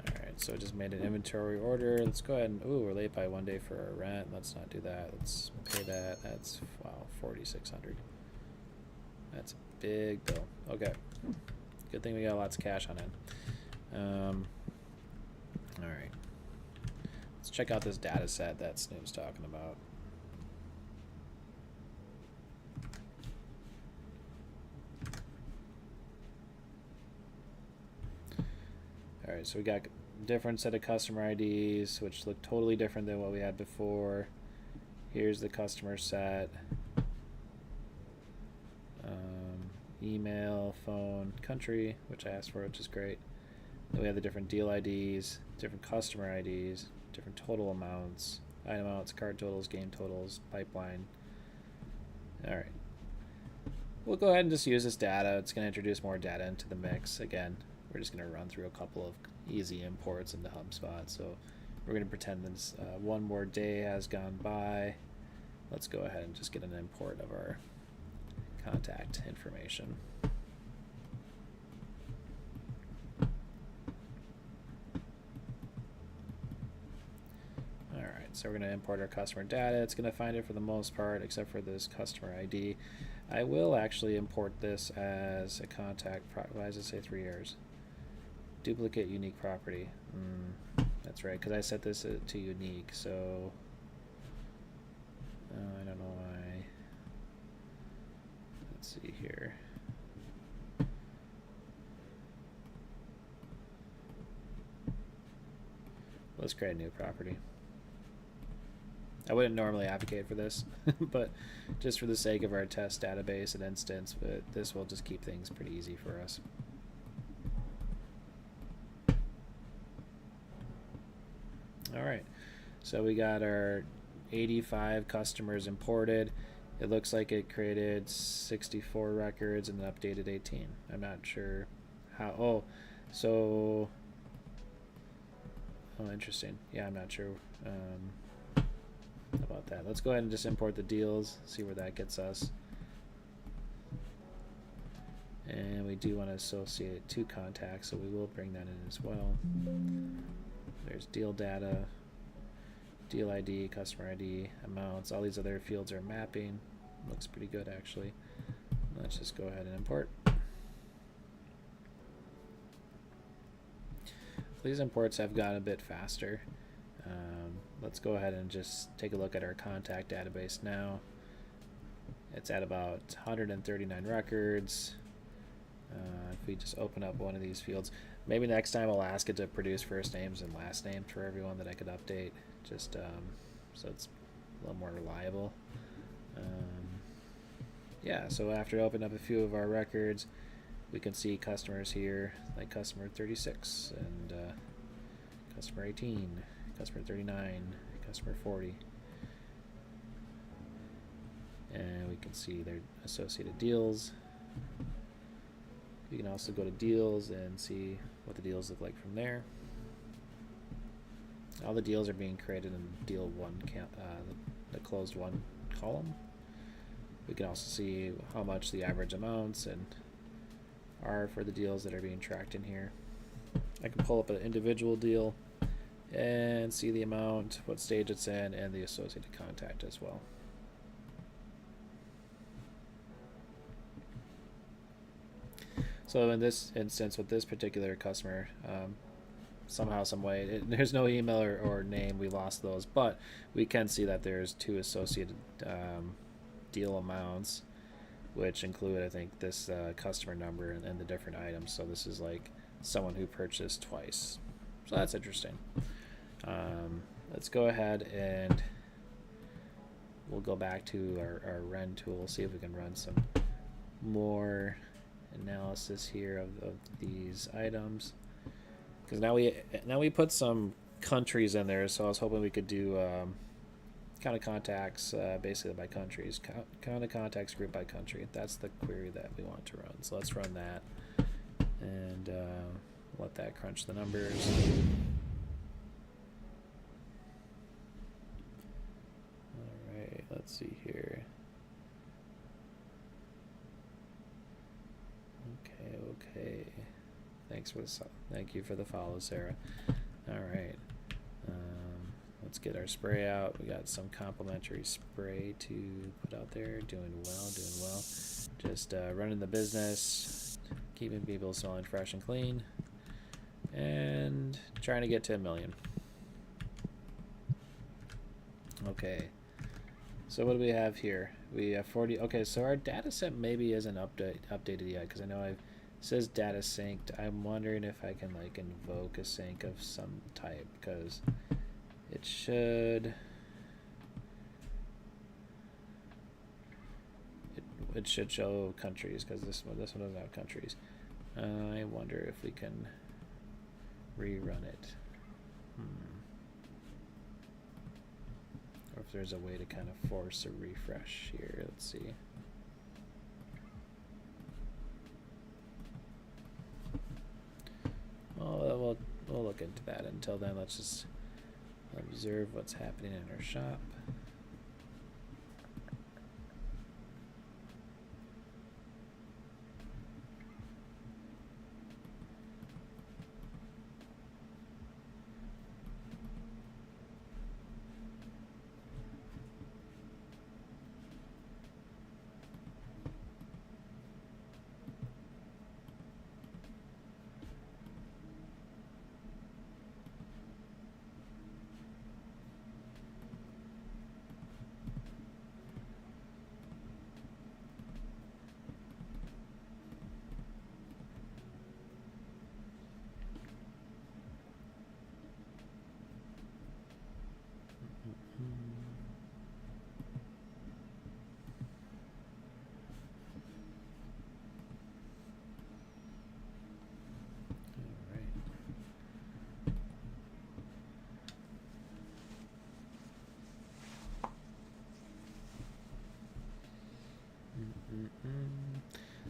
S1: Alright, so I just made an inventory order. Let's go ahead and, ooh, we're late by 1 day for our rent. Let's not do that. Let's pay that. That's, wow, $4,600. That's a big bill. Okay. Good thing we got lots of cash on hand. Alright. Let's check out this data set that Snoop's talking about. Alright, so we got a different set of customer IDs, which look totally different than what we had before. Here's the customer set. Email, phone, country, which I asked for, which is great. Then we have the different deal IDs, different customer IDs, different total amounts, item amounts, card totals, game totals, pipeline. Alright. We'll go ahead and just use this data. It's going to introduce more data into the mix. Again, we're just going to run through a couple of easy imports into HubSpot. So we're going to pretend this one more day has gone by. Let's go ahead and just get an import of our contact information. Alright, so we're going to import our customer data. It's going to find it for the most part, except for this customer ID. I will actually import this as a contact. Why does it say 3 years? Duplicate unique property. That's right, because I set this to unique, so I don't know why. Let's see here. Let's create a new property. I wouldn't normally advocate for this, but just for the sake of our test database and instance, but this will just keep things pretty easy for us. Alright, so we got our 85 customers imported. It looks like it created 64 records and then updated 18. I'm not sure how. Oh, interesting. Yeah, I'm not sure about that. Let's go ahead and just import the deals, see where that gets us. And we do want to associate 2 contacts, so we will bring that in as well. There's deal data, deal ID, customer ID, amounts. All these other fields are mapping. Looks pretty good, actually. Let's just go ahead and import. These imports have gone a bit faster. Let's go ahead and just take a look at our contact database now. It's at about 139 records. If we just open up one of these fields, maybe next time I'll ask it to produce first names and last names for everyone that I could update, just so it's little more reliable. Yeah, so after opening up a few of our records, we can see customers here, like customer 36 and customer 18, customer 39, customer 40. And we can see their associated deals. You can also go to deals and see what the deals look like from there. All the deals are being created in deal one, the closed one column. We can also see how much the average amounts and are for the deals that are being tracked in here. I can pull up an individual deal and see the amount, what stage it's in, and the associated contact as well. So in this instance, with this particular customer, somehow, some way, there's no email or name. We lost those, but we can see that there's 2 associated deal amounts, which include, I think, this customer number and the different items. So this is like someone who purchased twice. So that's interesting. Let's go ahead and we'll go back to our Ren tool, see if we can run some more analysis here of these items, because now we put some countries in there. So I was hoping we could do count of contacts basically by countries, count of contacts group by country. That's the query that we want to run. So let's run that and let that crunch the numbers. All right, let's see here. Okay. Thank you for the follow, Sarah. All right. Let's get our spray out. We got some complimentary spray to put out there. Doing well. Just running the business, keeping people smelling fresh and clean, and trying to get to 1 million. Okay. So what do we have here? We have 40. Okay, so our data set maybe isn't updated yet, because I know it says data synced. I'm wondering if I can like invoke a sync of some type, because it should show countries, because this one doesn't have countries. I wonder if we can rerun it. Or if there's a way to kind of force a refresh here. Let's see. Well, we'll look into that. Until then, let's just observe what's happening in our shop.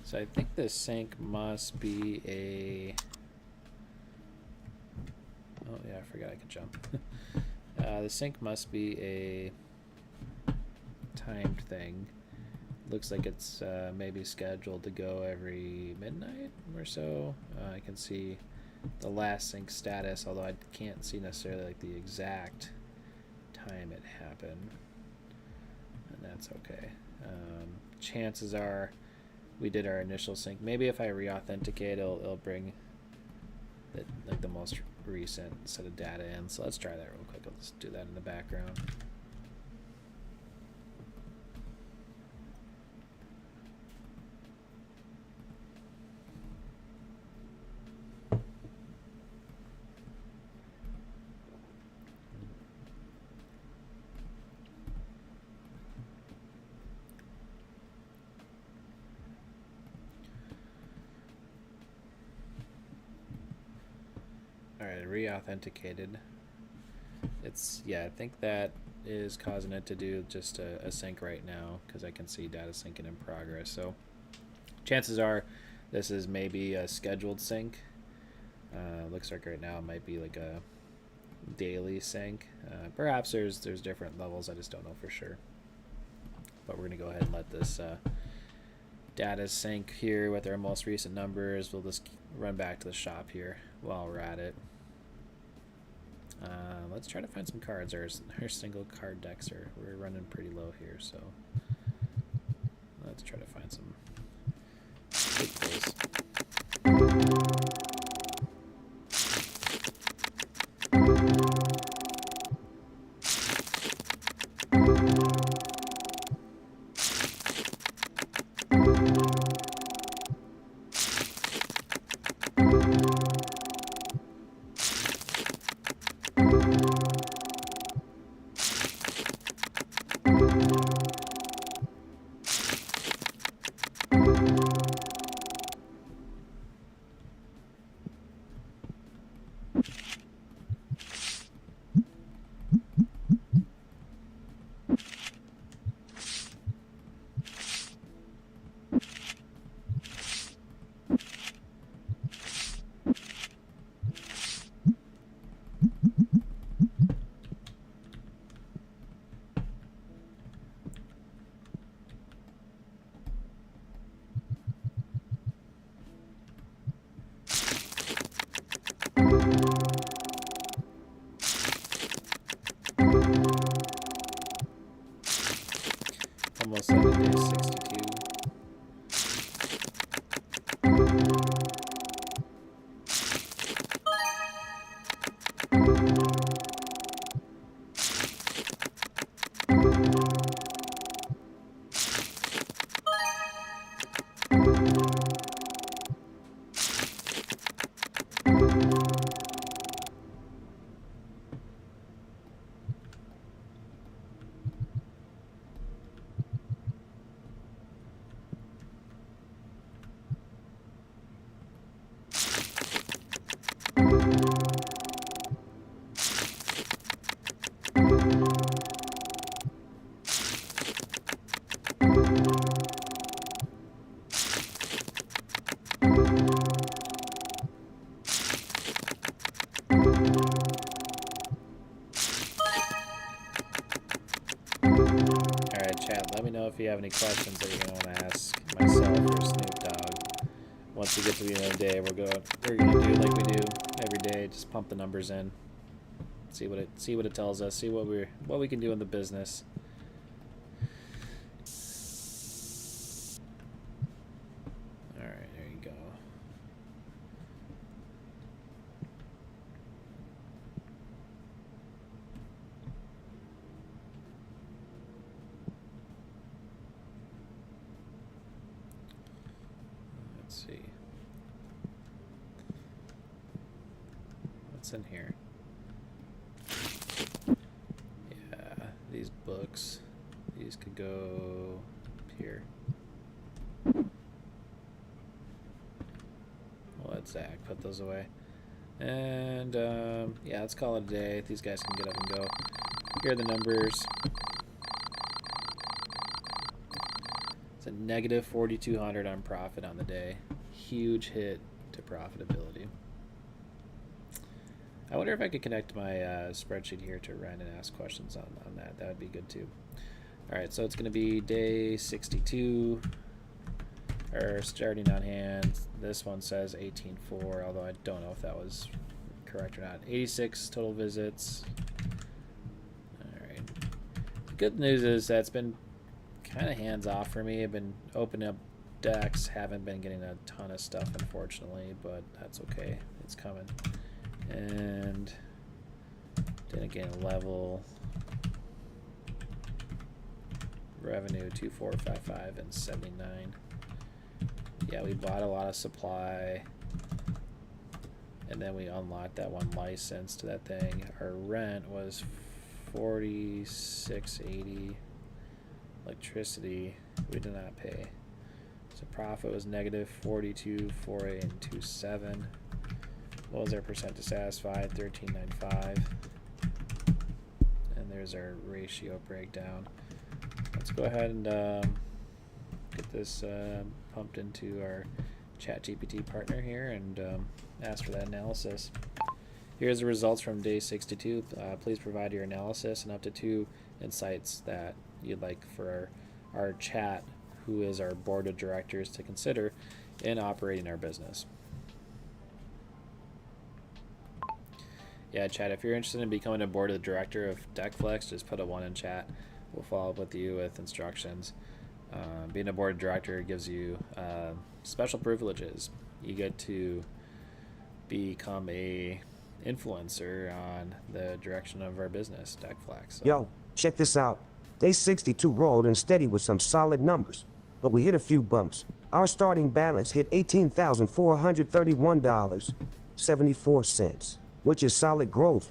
S1: So I think the sync must be a... Oh yeah, I forgot I could jump. The sync must be a timed thing. Looks like it's maybe scheduled to go every midnight or so. I can see the last sync status, although I can't see necessarily like the exact time it happened. And that's okay. Chances are we did our initial sync. Maybe if I re-authenticate, it'll bring like the most recent set of data in. So let's try that real quick. I'll just do that in the background. re-authenticated. I think that is causing it to do just a sync right now, because I can see data syncing in progress. So chances are this is maybe a scheduled sync. Looks like right now it might be like a daily sync. Perhaps there's different levels, I just don't know for sure. But we're gonna go ahead and let this data sync here with our most recent numbers. We'll just run back to the shop here while we're at it. Let's try to find some cards. Our single card decks we're running pretty low here, so let's try to find some big pulls. Almost at day 62. Let me know if you have any questions that you're going to want to ask myself or Snoop Dogg. Once we get to the end of the day, we're going to do like we do every day. Just pump the numbers in, see what it tells us, see what we can do in the business. All right, there you go. See what's in here. Yeah, these books, these could go up here. We'll let Zach put those away, and yeah, let's call it a day. These guys can get up and go. Here are the numbers. It's a negative 4,200 on profit on the day. Huge hit to profitability. I wonder if I could connect my spreadsheet here to Ren and ask questions on that. That would be good too. All right, so it's going to be day 62. Or starting on hand. This one says 18.4, although I don't know if that was correct or not. 86 total visits. All right. The good news is that it's been kind of hands off for me. I've been opening up decks, haven't been getting a ton of stuff, unfortunately, but that's okay. It's coming. And then again, level revenue 2455 and 79. Yeah, we bought a lot of supply, and then we unlocked that one license to that thing. Our rent was $46.80. Electricity we did not pay. So profit was negative 42.48 and 27. What was our percent dissatisfied? 13.95. And there's our ratio breakdown. Let's go ahead and get this pumped into our ChatGPT partner here and ask for that analysis. Here's the results from day 62. Please provide your analysis and up to 2 insights that you'd like for our chat, who is our board of directors, to consider in operating our business. Yeah, chat, if you're interested in becoming a board of director of DeckFlex, just put a 1 in chat. We'll follow up with you with instructions. Being a board of director gives you special privileges. You get to become a influencer on the direction of our business, DeckFlex. So.
S2: Yo, check this out. Day 62 rolled in steady with some solid numbers, but we hit a few bumps. Our starting balance hit $18,431.74, which is solid growth,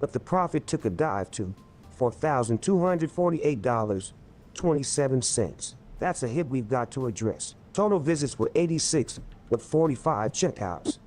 S2: but the profit took a dive to $4,248.27. That's a hit we've got to address. Total visits were 86, with 45 checkouts,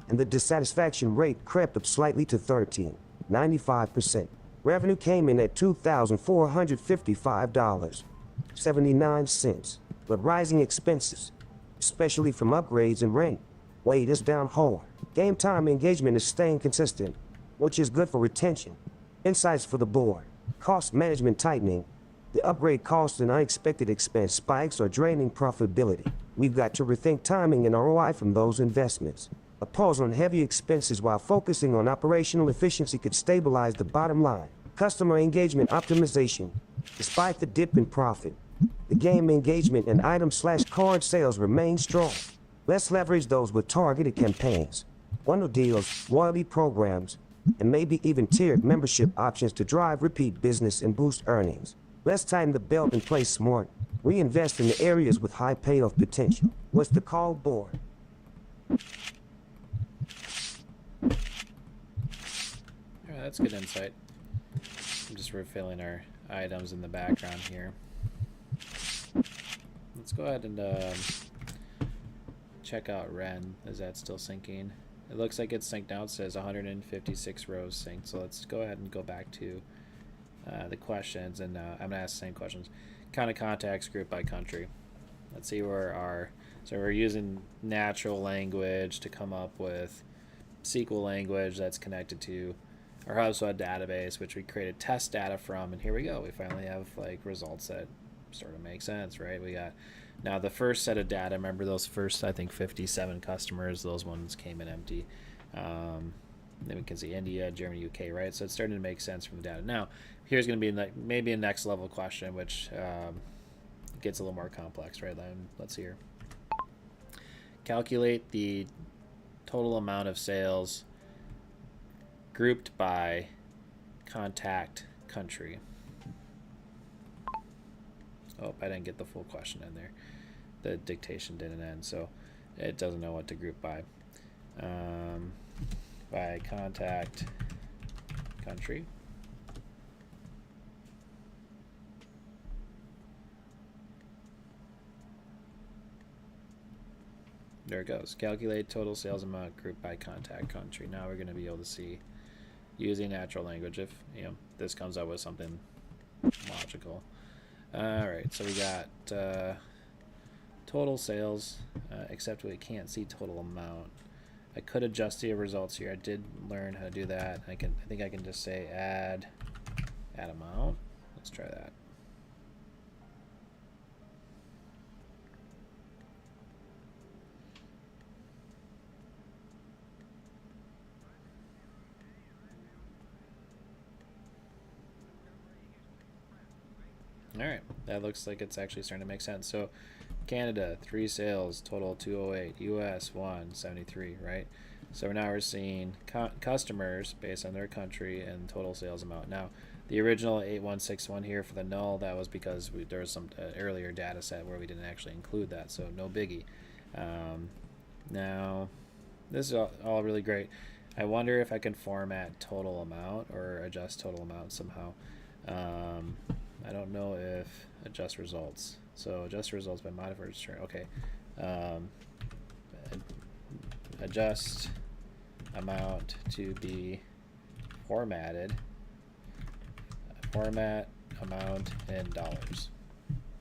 S2: and the dissatisfaction rate crept up slightly to 13.95%. Revenue came in at $2,455.79, but rising expenses, especially from upgrades and rent, weighed us down hard. Game time engagement is staying consistent, which is good for retention. Insights for the board. Cost management tightening. The upgrade cost and unexpected expense spikes are draining profitability. We've got to rethink timing and ROI from those investments. A pause on heavy expenses while focusing on operational efficiency could stabilize the bottom line. Customer engagement optimization. Despite the dip in profit, the game engagement and item/card sales remain strong. Let's leverage those with targeted campaigns, bundle deals, loyalty programs, and maybe even tiered membership options to drive repeat business and boost earnings. Let's tighten the belt and play smart. Reinvest in the areas with high payoff potential. What's the call, board?
S1: Yeah, that's good insight. I'm just refilling our items in the background here. Let's go ahead and check out Ren. Is that still syncing? It looks like it's synced now. It says 156 rows synced. So let's go ahead and go back to the questions, and I'm going to ask the same questions. Count of contacts grouped by country. Let's see where our... So we're using natural language to come up with SQL language that's connected to our HubSpot database, which we created test data from, and here we go. We finally have like results that sort of make sense, right? We got now the first set of data. Remember those first, I think, 57 customers. Those ones came in empty. Then we can see India, Germany, UK, right? So it's starting to make sense from the data. Now, here's going to be maybe a next level question, which gets a little more complex, right? Let's see here. Calculate the total amount of sales grouped by contact country. Oh, I didn't get the full question in there. The dictation didn't end, so it doesn't know what to group by. By contact country. There it goes. Calculate total sales amount grouped by contact country. Now we're going to be able to see using natural language if this comes up with something logical. All right, so we got total sales, except we can't see total amount. I could adjust the results here. I did learn how to do that. I think I can just say add amount. Let's try that. All right, that looks like it's actually starting to make sense. So Canada, 3 sales, total 208. US, 173, right? So now we're seeing customers based on their country and total sales amount. Now, the original 8161 here for the null, that was because there was some earlier data set where we didn't actually include that, so no biggie. Now, this is all really great. I wonder if I can format total amount or adjust total amount somehow. I don't know if adjust results. So adjust results by modifier string. Okay. Adjust amount to be formatted. Format amount in dollars.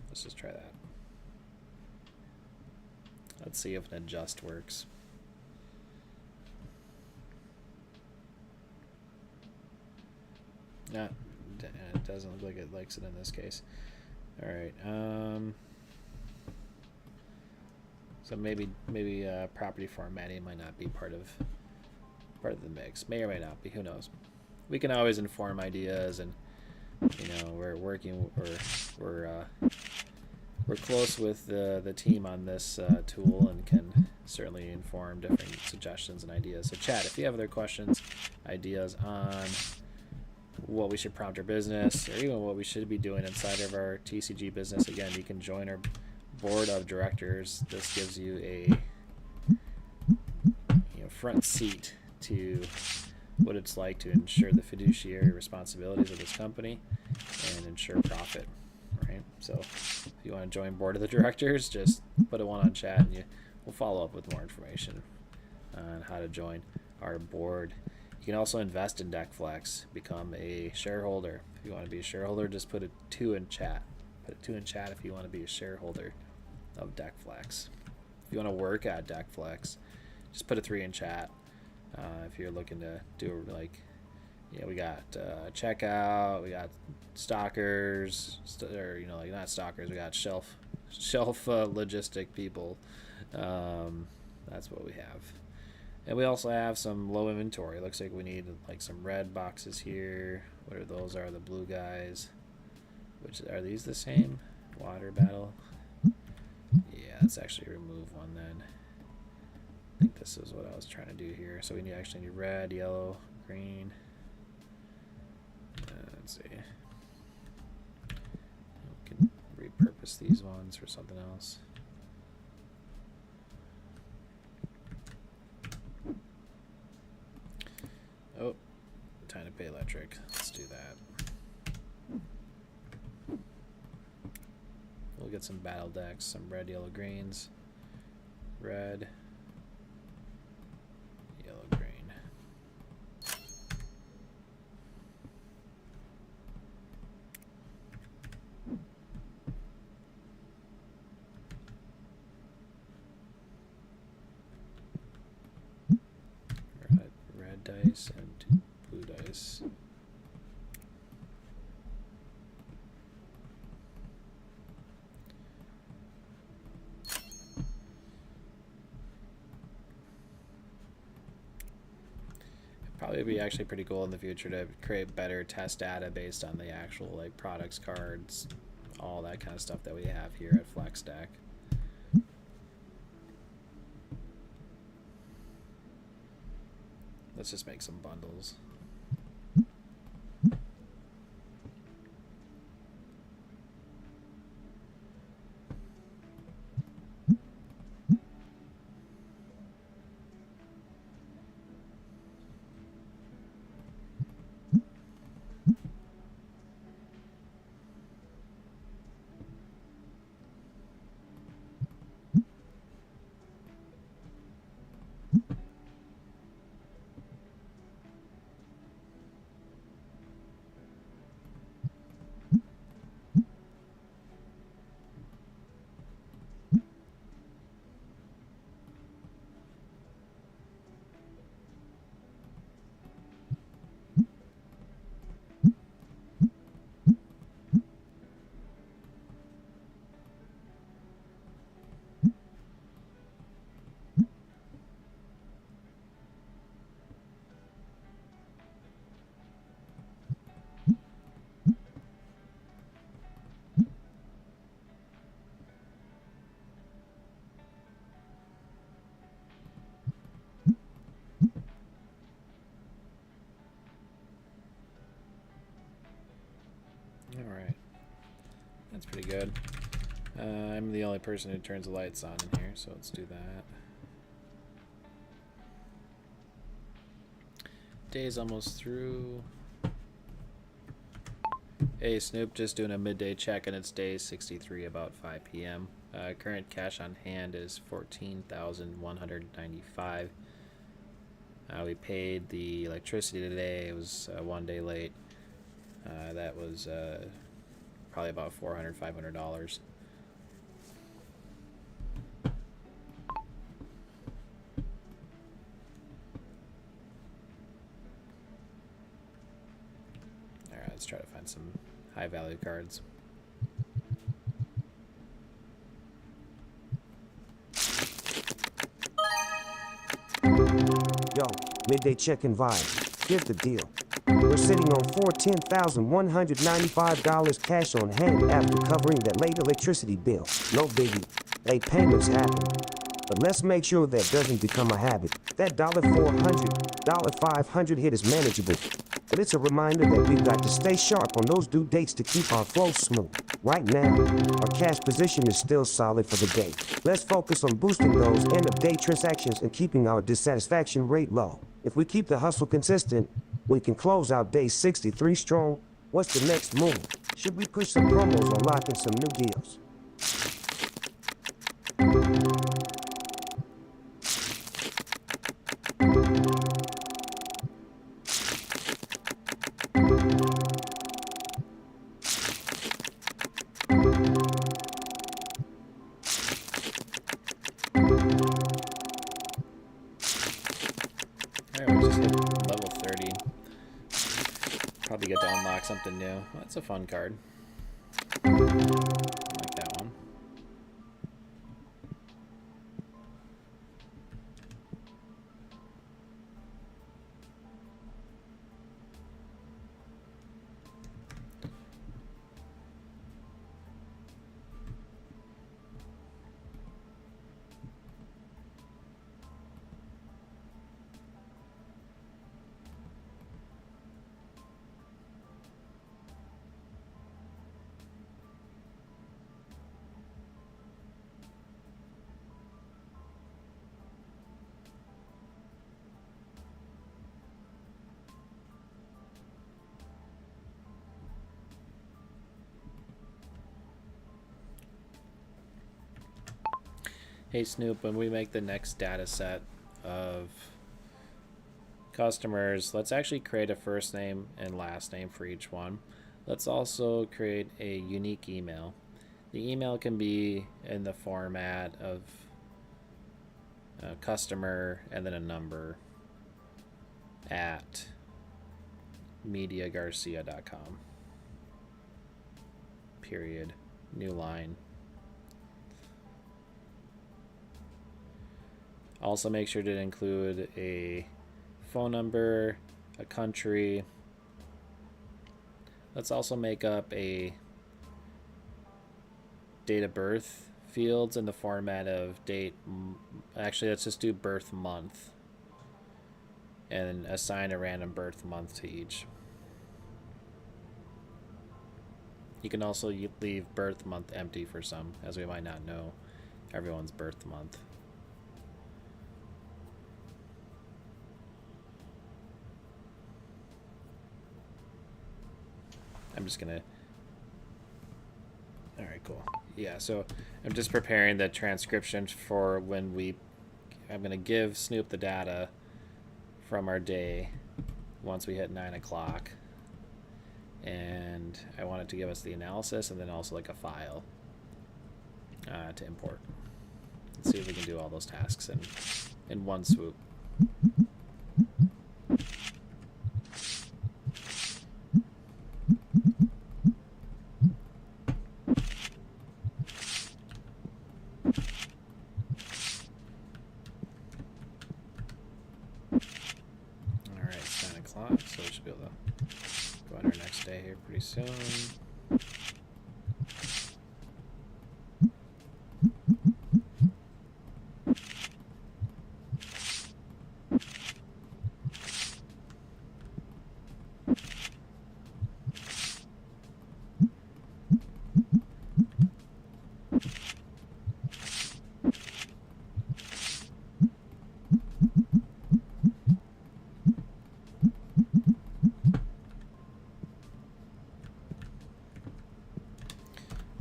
S1: Let's just try that. Let's see if an adjust works. No, it doesn't look like it likes it in this case. All right. So maybe property formatting might not be part of the mix. May or may not be. Who knows? We can always inform ideas, and we're working. We're close with the team on this tool, and can certainly inform different suggestions and ideas. So chat, if you have other questions, ideas on what we should prompt our business, or even what we should be doing inside of our TCG business, again, you can join our board of directors. This gives you a front seat to what it's like to ensure the fiduciary responsibilities of this company and ensure profit, right? So if you want to join board of the directors, just put a 1 on chat, and we'll follow up with more information on how to join our board. You can also invest in DeckFlex, become a shareholder. If you want to be a shareholder, just put a 2 in chat. Put a 2 in chat if you want to be a shareholder of DeckFlex. If you want to work at DeckFlex, just put a 3 in chat. If you're looking to do we got checkout, we got stockers, not stockers, we got shelf logistic people. That's what we have. And we also have some low inventory. Looks like we need some red boxes here. What are those? Are the blue guys? Which are these the same? Water battle. Yeah, let's actually remove one then. I think this is what I was trying to do here. So we actually need red, yellow, green. Let's see. We can repurpose these ones for something else. Oh, time to pay electric. Let's do that. We'll get some battle decks, some red, yellow, greens. Red, yellow, green. Red dice and blue dice. Probably be actually pretty cool in the future to create better test data based on the actual products, cards, all that kind of stuff that we have here at FlexDeck. Let's just make some bundles. Alright, that's pretty good. I'm the only person who turns the lights on in here, so let's do that. Day's almost through. Hey Snoop, just doing a midday check, and it's day 63, about 5 p.m. Current cash on hand is $14,195. We paid the electricity today. It was 1 day late. That was probably about $400, $500. All right, let's try to find some high value cards.
S2: Yo, midday check-in vibe. Here's the deal. We're sitting on $14,195 cash on hand after covering that late electricity bill. No biggie. Late payments happen. But let's make sure that doesn't become a habit. That $400, $500 hit is manageable. But it's a reminder that we've got to stay sharp on those due dates to keep our flow smooth. Right now, our cash position is still solid for the day. Let's focus on boosting those end-of-day transactions and keeping our dissatisfaction rate low. If we keep the hustle consistent, we can close out day 63 strong. What's the next move? Should we push some promos or lock in some new deals?
S1: Alright, we just hit level 30. Probably get to unlock something new. Well, that's a fun card. I like that one. Hey Snoop, when we make the next data set of customers, let's actually create a first name and last name for each one. Let's also create a unique email. The email can be in the format of a customer and then a number at mediagarcia.com. Period. New line. Also make sure to include a phone number, a country. Let's also make up a date of birth fields in the format of date. Actually, let's just do birth month and assign a random birth month to each. You can also leave birth month empty for some, as we might not know everyone's birth month. I'm just gonna. All right, cool. Yeah, so I'm just preparing the transcription for when I'm gonna give Snoop the data from our day once we hit 9 o'clock, and I want it to give us the analysis and then also like a file to import. Let's see if we can do all those tasks in one swoop. So we should be able to go on our next day here pretty soon.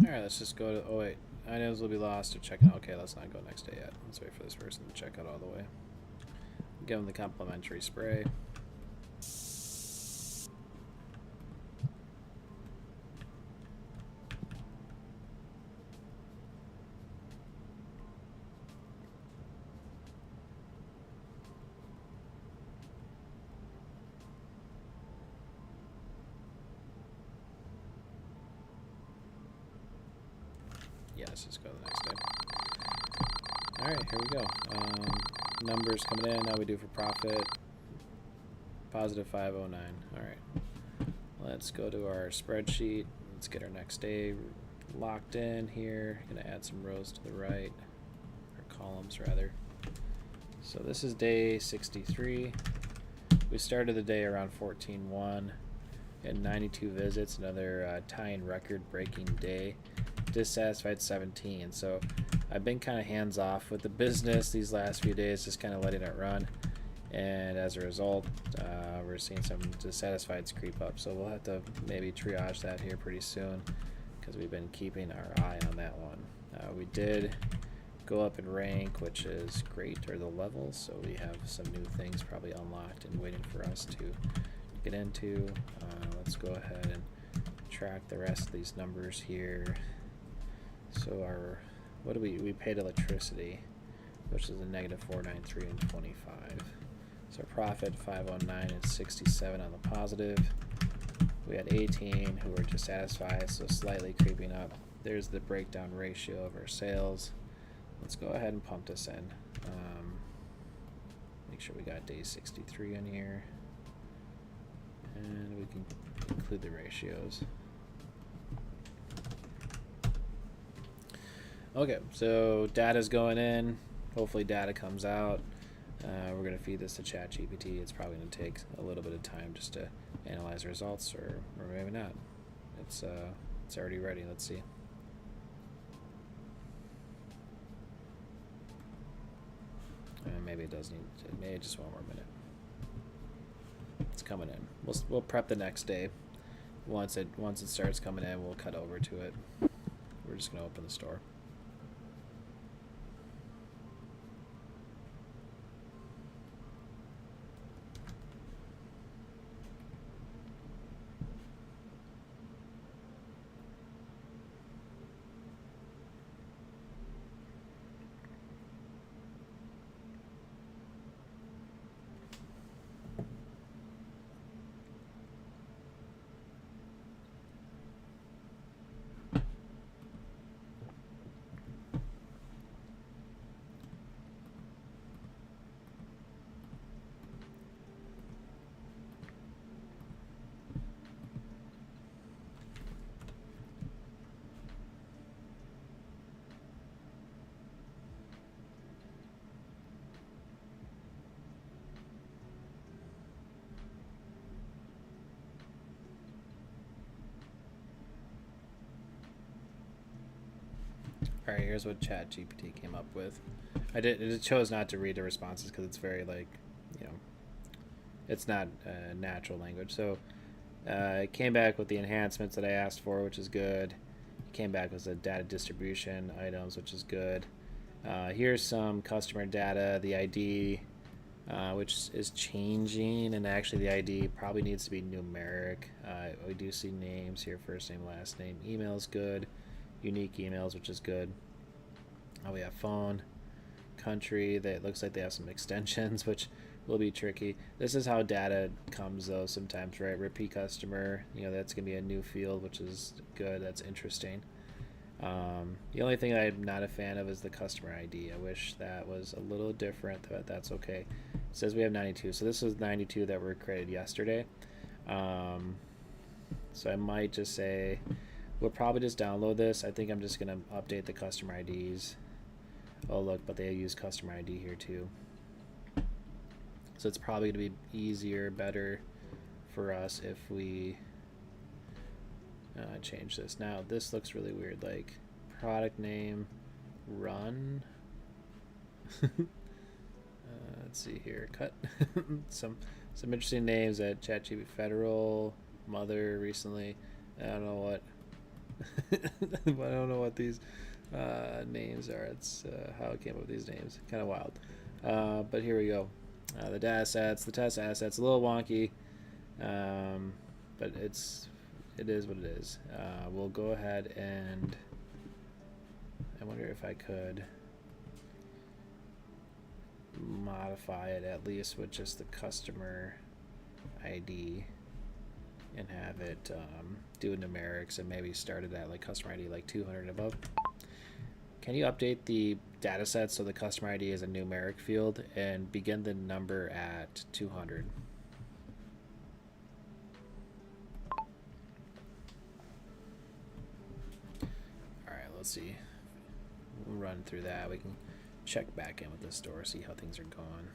S1: Alright, let's just go to, oh wait, items will be lost or check out. Okay, let's not go next day yet. Let's wait for this person to check out all the way. give them the complimentary spray. Yeah, let's just go to the next day. All right, here we go. Numbers coming in. Now we do for profit. Positive 509. All right. Let's go to our spreadsheet. Let's get our next day locked in here. Gonna add some rows to the right, or columns rather. So this is day 63. We started the day around 14.1 and 92 visits. Another tying record-breaking day. Dissatisfied 17. So I've been kind of hands off with the business these last few days, just kind of letting it run, and as a result we're seeing some dissatisfieds creep up. So we'll have to maybe triage that here pretty soon, because we've been keeping our eye on that one. We did go up in rank, which is great, or the levels, so we have some new things probably unlocked and waiting for us to get into. Let's go ahead and track the rest of these numbers here. So our, what do we paid electricity, which is a negative 493 and 25. So our profit 509 and 67 on the positive. We had 18 who were dissatisfied, so slightly creeping up. There's the breakdown ratio of our sales. Let's go ahead and pump this in. Make sure we got day 63 in here, and we can include the ratios. Okay, so data's going in. Hopefully data comes out. We're going to feed this to ChatGPT. It's probably going to take a little bit of time just to analyze the results, or maybe not. It's already ready. Let's see. Maybe it does need. Maybe just one more minute. It's coming in. We'll prep the next day. Once it starts coming in, we'll cut over to it. We're just going to open the store. All right, here's what ChatGPT came up with. It chose not to read the responses because it's very, like, it's not natural language. So it came back with the enhancements that I asked for, which is good. It came back with the data distribution items, which is good. Here's some customer data, the ID, which is changing, and actually the ID probably needs to be numeric. We do see names here, first name, last name. Email's good. Unique emails, which is good. We have phone, country. That looks like they have some extensions, which will be tricky. This is how data comes though sometimes, right? Repeat customer, that's gonna be a new field, which is good. That's interesting. The only thing I'm not a fan of is the customer ID. I wish that was a little different, but that's okay. It says we have 92, so this was 92 that were created yesterday. So I might just say we'll probably just download this. I think I'm just going to update the customer IDs. Oh, look, but they use customer ID here too. So it's probably going to be easier, better for us if we change this. Now, this looks really weird, like product name, run. Let's see here. Cut some interesting names at ChatGPT. Federal, mother recently. I don't know what. I don't know what these names are. It's how it came up with these names. Kind of wild. But here we go. The data sets, the test assets, a little wonky, but it is what it is. We'll go ahead and I wonder if I could modify it at least with just the customer ID and have it do numerics and maybe start it at like customer ID like 200 and above. Can you update the data set so the customer ID is a numeric field and begin the number at 200? Alright, let's see. We'll run through that. We can check back in with the store, see how things are going.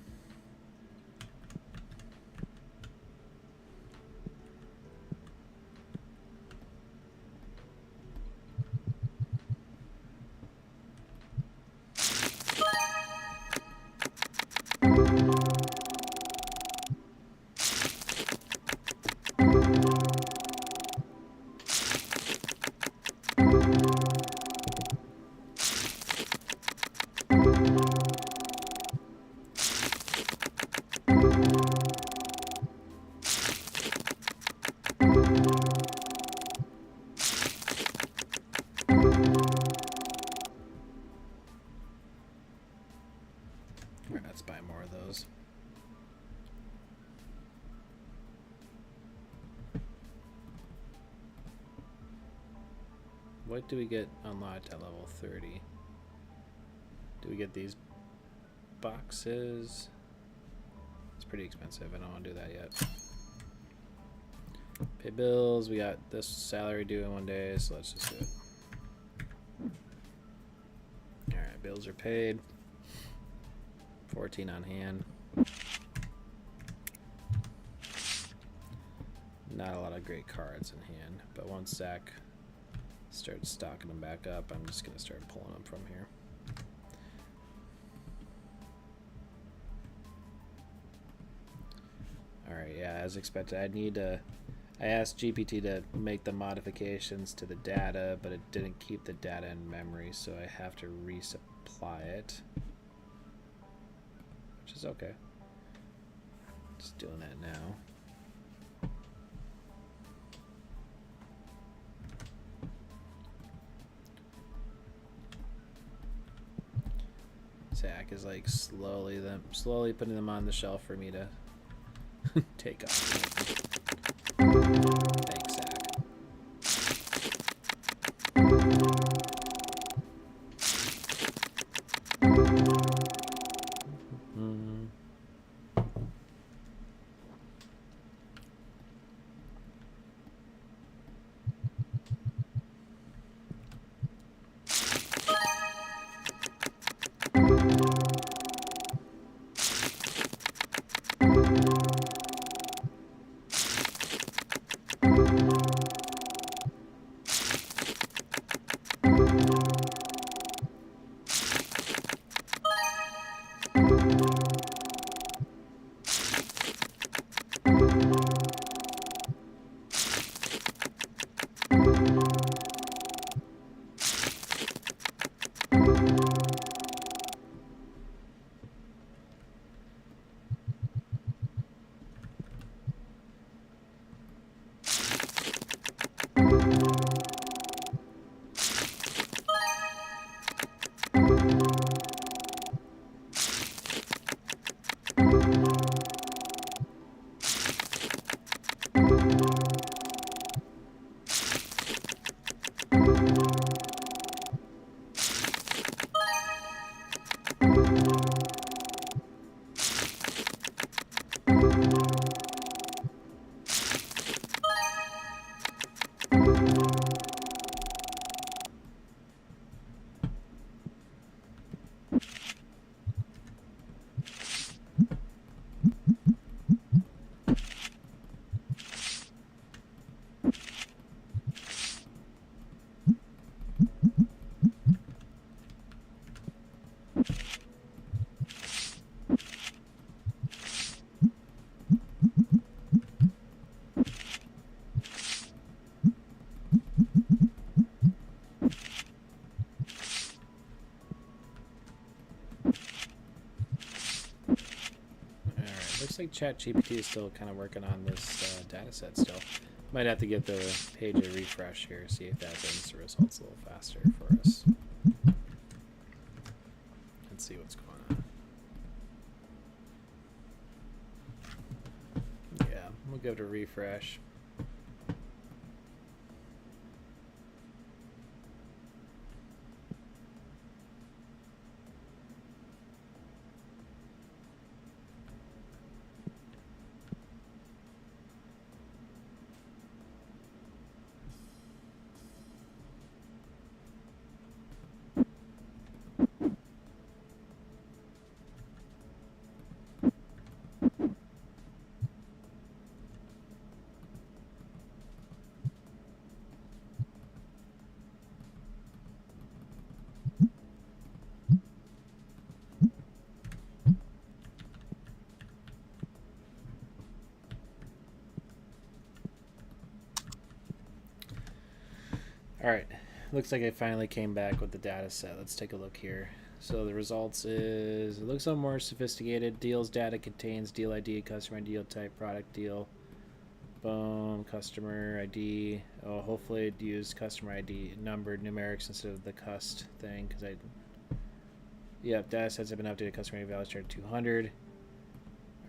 S1: Let's buy more of those. What do we get unlocked at level 30? Do we get these boxes? It's pretty expensive. I don't want to do that yet. Pay bills. We got this salary due in 1 day, so let's just do it. Alright, bills are paid. 14 on hand. Not a lot of great cards in hand, but once Zach starts stocking them back up, I'm just going to start pulling them from here. Alright, yeah, as expected, I asked GPT to make the modifications to the data, but it didn't keep the data in memory, so I have to resupply it. Which is okay. Just doing that now. Zach is like slowly putting them on the shelf for me to take off. Thanks, Zach. looks like ChatGPT is still kind of working on this data set still. Might have to get the page a refresh here, see if that brings the results a little faster for us. Let's see what's going on. Yeah, we'll give it a refresh. All right, looks like I finally came back with the data set. Let's take a look here. So the results is, it looks a little more sophisticated. Deals data contains deal ID, customer deal type, product deal. Boom, customer ID. Oh, hopefully it used customer ID numbered numerics instead of the cust thing, because yep, data sets have been updated. Customer ID value started 200.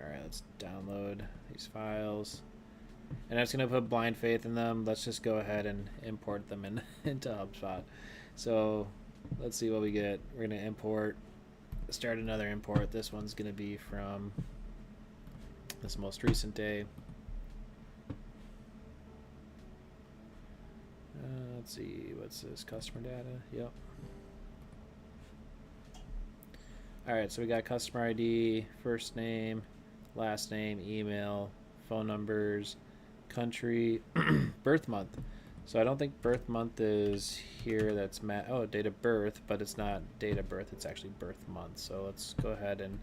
S1: All right, let's download these files. And I'm just going to put blind faith in them. Let's just go ahead and import them into HubSpot. So let's see what we get. We're going to import, start another import. This one's going to be from this most recent day. Let's see, what's this? Customer data? Yep. All right, so we got customer ID, first name, last name, email, phone numbers, country, birth month. So I don't think birth month is here. That's date of birth, but it's not date of birth. It's actually birth month. So let's go ahead and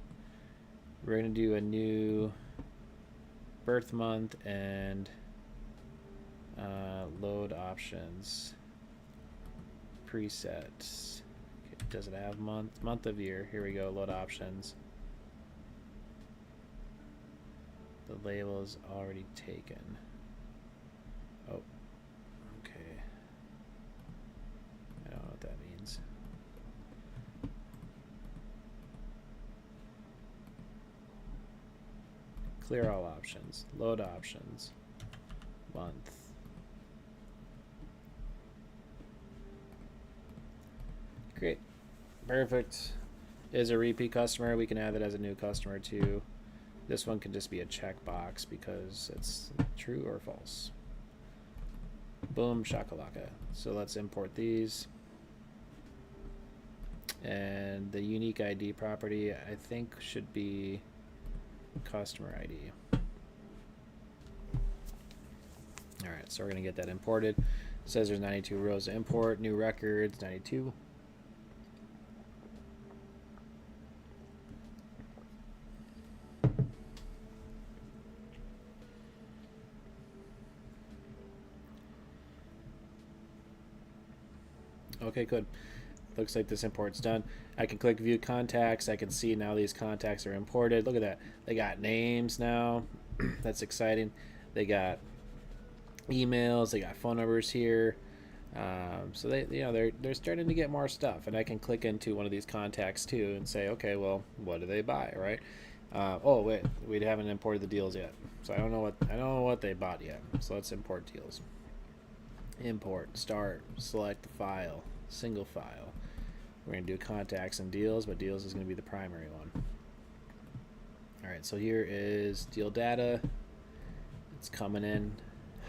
S1: we're going to do a new birth month and load options presets. Okay, does it have month of year? Here we go. Load options. The label is already taken. Oh, okay. I don't know what that means. Clear all options. Load options. Month. Great. Perfect. Is a repeat customer. We can add it as a new customer too. This one can just be a checkbox because it's true or false. Boom, shakalaka. So let's import these. And the unique ID property, I think, should be customer ID. All right, so we're going to get that imported. It says there's 92 rows to import, new records, 92. Okay, good. Looks like this import's done. I can click view contacts. I can see now these contacts are imported. Look at that. They got names now. That's exciting. They got emails. They got phone numbers here. So they're starting to get more stuff. And I can click into one of these contacts too and say, okay, well, what do they buy, right? Oh wait, we haven't imported the deals yet. So I don't know what they bought yet. So let's import deals. Import, start, select the file, single file. We're going to do contacts and deals, but deals is going to be the primary one. All right, so here is deal data. It's coming in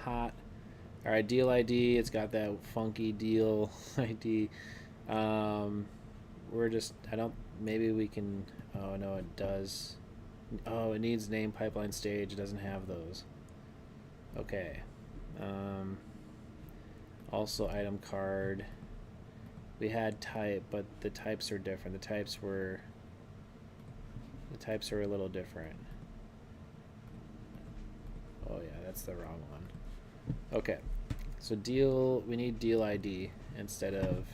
S1: hot. All right, deal ID. It's got that funky deal ID. Maybe we can, oh no, it does. Oh, it needs name pipeline stage. It doesn't have those. Okay. Also item card. We had type, but the types are different. The types are a little different. Oh yeah, that's the wrong one. Okay. So we need deal ID instead of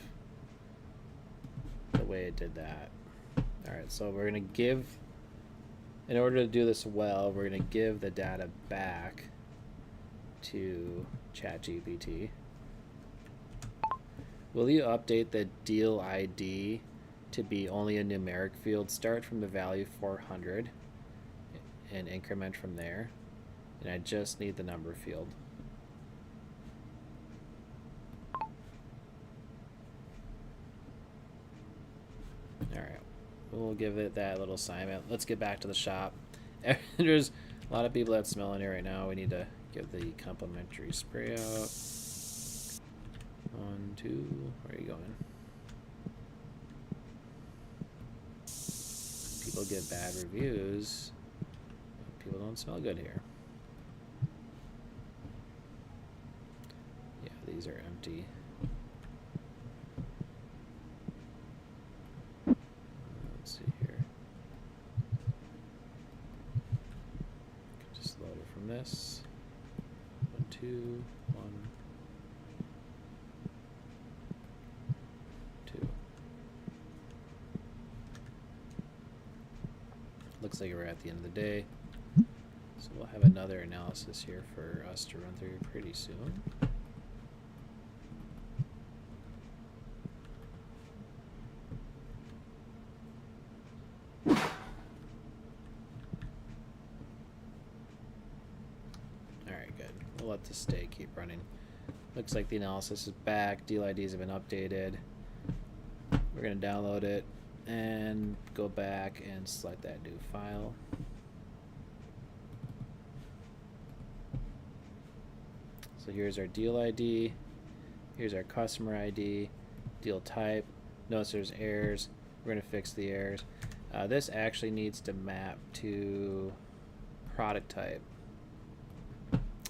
S1: the way it did that. All right, so we're going to give in order to do this well, we're going to give the data back to ChatGPT. Will you update the deal ID to be only a numeric field? Start from the value 400 and increment from there. And I just need the number field. Alright, we'll give it that little assignment. Let's get back to the shop. There's a lot of people that smell in here right now. We need to give the complimentary spray out. 1, 2, where are you going? People get bad reviews. People don't smell good here. Yeah, these are empty. Let's see here. Just load it from this. 1, 2, 1, 2. Looks like we're at the end of the day. So we'll have another analysis here for us to run through pretty soon. Alright, good. We'll let this stay, keep running. Looks like the analysis is back. Deal IDs have been updated. We're going to download it and go back and select that new file. So here's our deal ID, here's our customer ID, deal type. Notice there's errors. We're going to fix the errors. This actually needs to map to product type.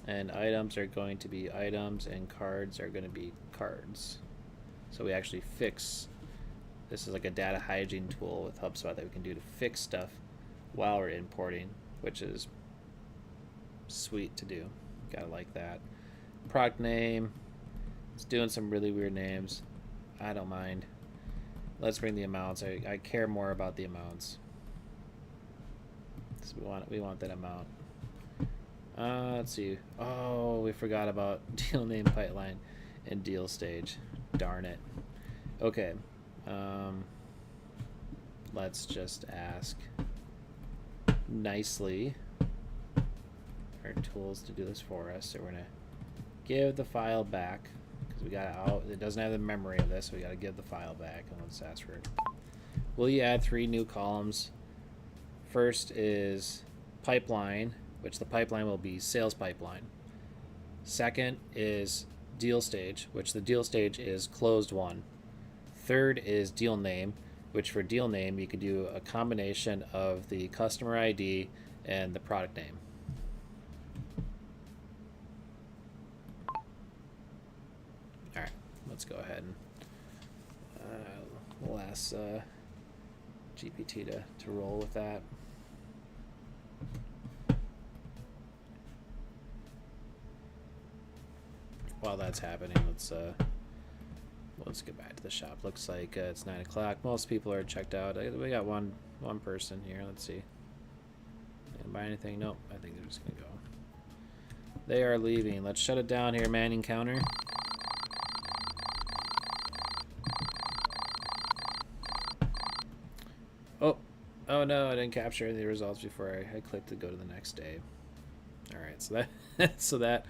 S1: And items are going to be items and cards are going to be cards. So we actually fix, this is like a data hygiene tool with HubSpot that we can do to fix stuff while we're importing, which is sweet to do. Gotta like that. Product name, it's doing some really weird names. I don't mind. Let's bring the amounts. I care more about the amounts. So we want that amount. Let's see. Oh, we forgot about deal name pipeline and deal stage. Darn it. Okay. Let's just ask nicely our tools to do this for us. So we're gonna give the file back because we got out. It doesn't have the memory of this, so we got to give the file back. And let's ask for it. Will you add 3 new columns? First is pipeline, which the pipeline will be sales pipeline. Second is deal stage, which the deal stage is closed won. Third is deal name, which for deal name you could do a combination of the customer ID and the product name. Alright, let's go ahead and we'll ask GPT to roll with that. While that's happening, let's get back to the shop. Looks like it's 9 o'clock. Most people are checked out. We got one person here. Let's see. Didn't buy anything? Nope. I think they're just gonna go. They are leaving. Let's shut it down here, manning counter. Oh no, I didn't capture the results before I clicked to go to the next day. Alright, so that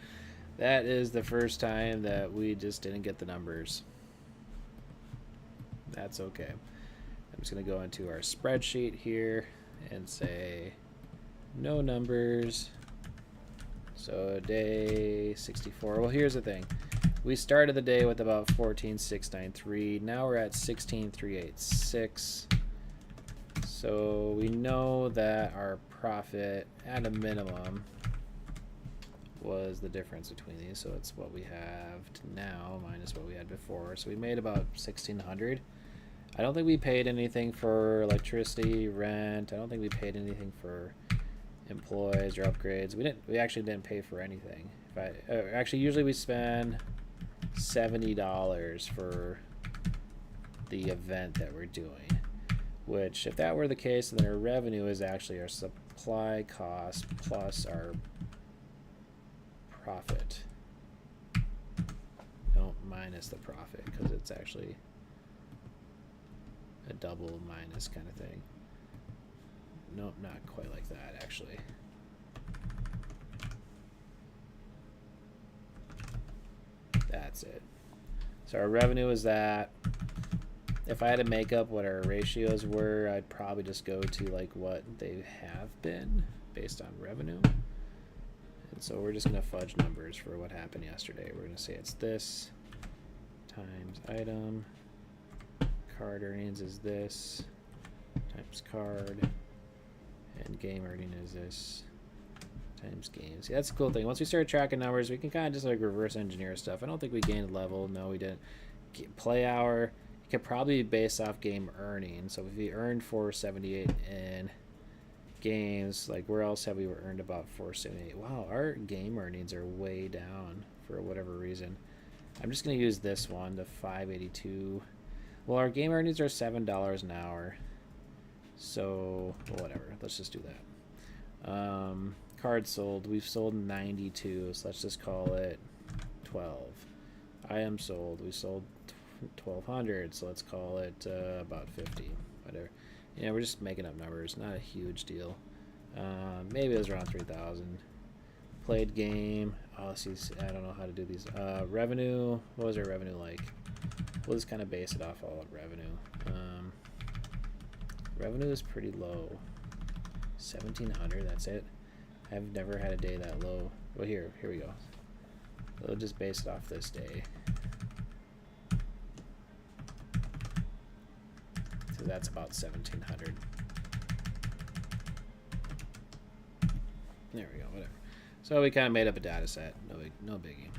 S1: is the first time that we just didn't get the numbers. That's okay. I'm just going to go into our spreadsheet here and say no numbers. So day 64. Well, here's the thing. We started the day with about 14,693. Now we're at 16,386. So we know that our profit at a minimum was the difference between these. So it's what we have now minus what we had before. So we made about 1,600. I don't think we paid anything for electricity, rent. I don't think we paid anything for employees or upgrades. We actually didn't pay for anything. Actually, usually we spend $70 for the event that we're doing. Which, if that were the case, then our revenue is actually our supply cost plus our profit. Don't minus the profit because it's actually a double minus kind of thing. Nope, not quite like that actually. That's it. So our revenue is that. If I had to make up what our ratios were, I'd probably just go to like what they have been based on revenue. And so we're just going to fudge numbers for what happened yesterday. We're going to say it's this times item. Card earnings is this times card. And game earning is this times games. See, that's the cool thing. Once we start tracking numbers, we can kind of just like reverse engineer stuff. I don't think we gained a level. No, we didn't. Play hour. It could probably be based off game earning. So if we earned 478 in games, like where else have we earned about 478? Wow, our game earnings are way down for whatever reason. I'm just going to use this one, the 582. Well, our game earnings are $7 an hour. So whatever, let's just do that. Cards sold, we've sold 92, so let's just call it 12. Items sold, we sold 1,200, so let's call it about 50. Whatever. Yeah, we're just making up numbers, not a huge deal. Maybe it was around 3,000. Played game. Oh, see, I don't know how to do these. Revenue. What was our revenue like? We'll just kind of base it off all of revenue. Revenue is pretty low. 1,700. That's it. I've never had a day that low. Well, here we go. We'll just base it off this day. So that's about 1,700. There we go. Whatever. So we kind of made up a data set. No biggie.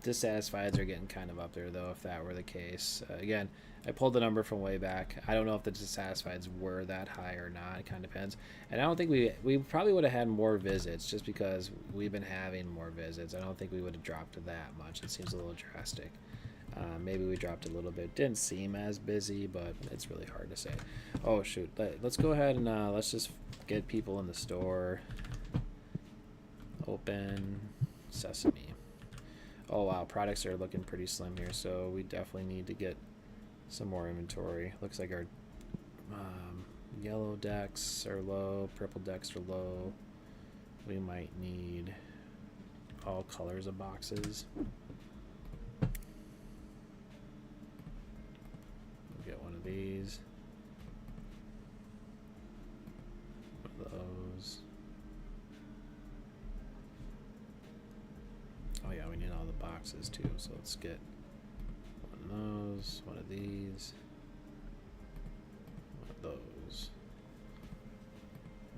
S1: Dissatisfieds are getting kind of up there though, if that were the case. Again, I pulled the number from way back. I don't know if the dissatisfieds were that high or not. It kind of depends. And I don't think we probably would have had more visits just because we've been having more visits. I don't think we would have dropped that much. It seems a little drastic. Maybe we dropped a little bit. Didn't seem as busy, but it's really hard to say. Oh shoot, let's go ahead and let's just get people in the store. Open Sesame. Oh wow, products are looking pretty slim here, so we definitely need to get some more inventory. Looks like our yellow decks are low, purple decks are low. We might need all colors of boxes. We'll get one of these. One of those. Oh yeah, we need all the boxes too, so let's get one of those, one of these, one of those,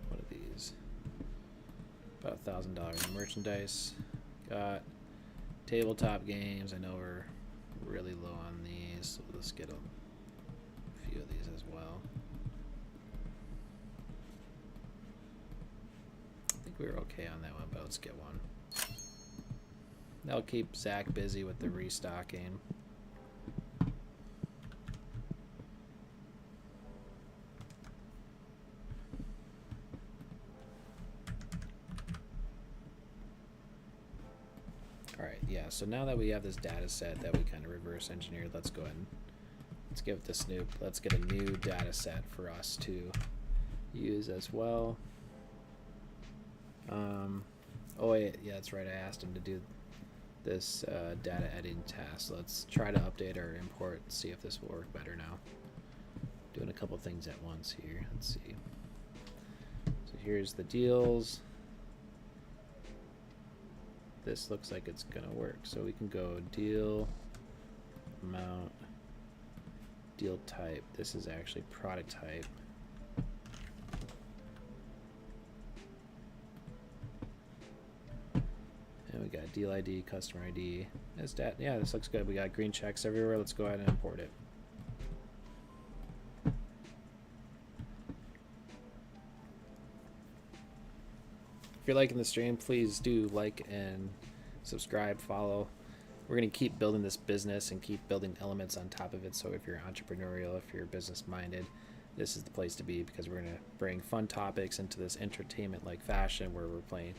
S1: one of these. About $1,000 in merchandise. Got tabletop games. I know we're really low on these, so let's get a few of these as well. I think we were okay on that one, but let's get one. That'll keep Zach busy with the restocking. Alright, yeah, so now that we have this data set that we kind of reverse engineered, let's go ahead and let's give it to Snoop. Let's get a new data set for us to use as well. Oh yeah, that's right, I asked him to do this data editing task. Let's try to update our import, see if this will work better now. Doing a couple things at once here. Let's see. So here's the deals. This looks like it's gonna work. So we can go deal amount, deal type. This is actually product type. And we got deal ID, customer ID. Yeah, this looks good. We got green checks everywhere. Let's go ahead and import it. If you're liking the stream, please do like and subscribe, follow. We're going to keep building this business and keep building elements on top of it. So if you're entrepreneurial, if you're business minded, this is the place to be, because we're going to bring fun topics into this entertainment-like fashion where we're playing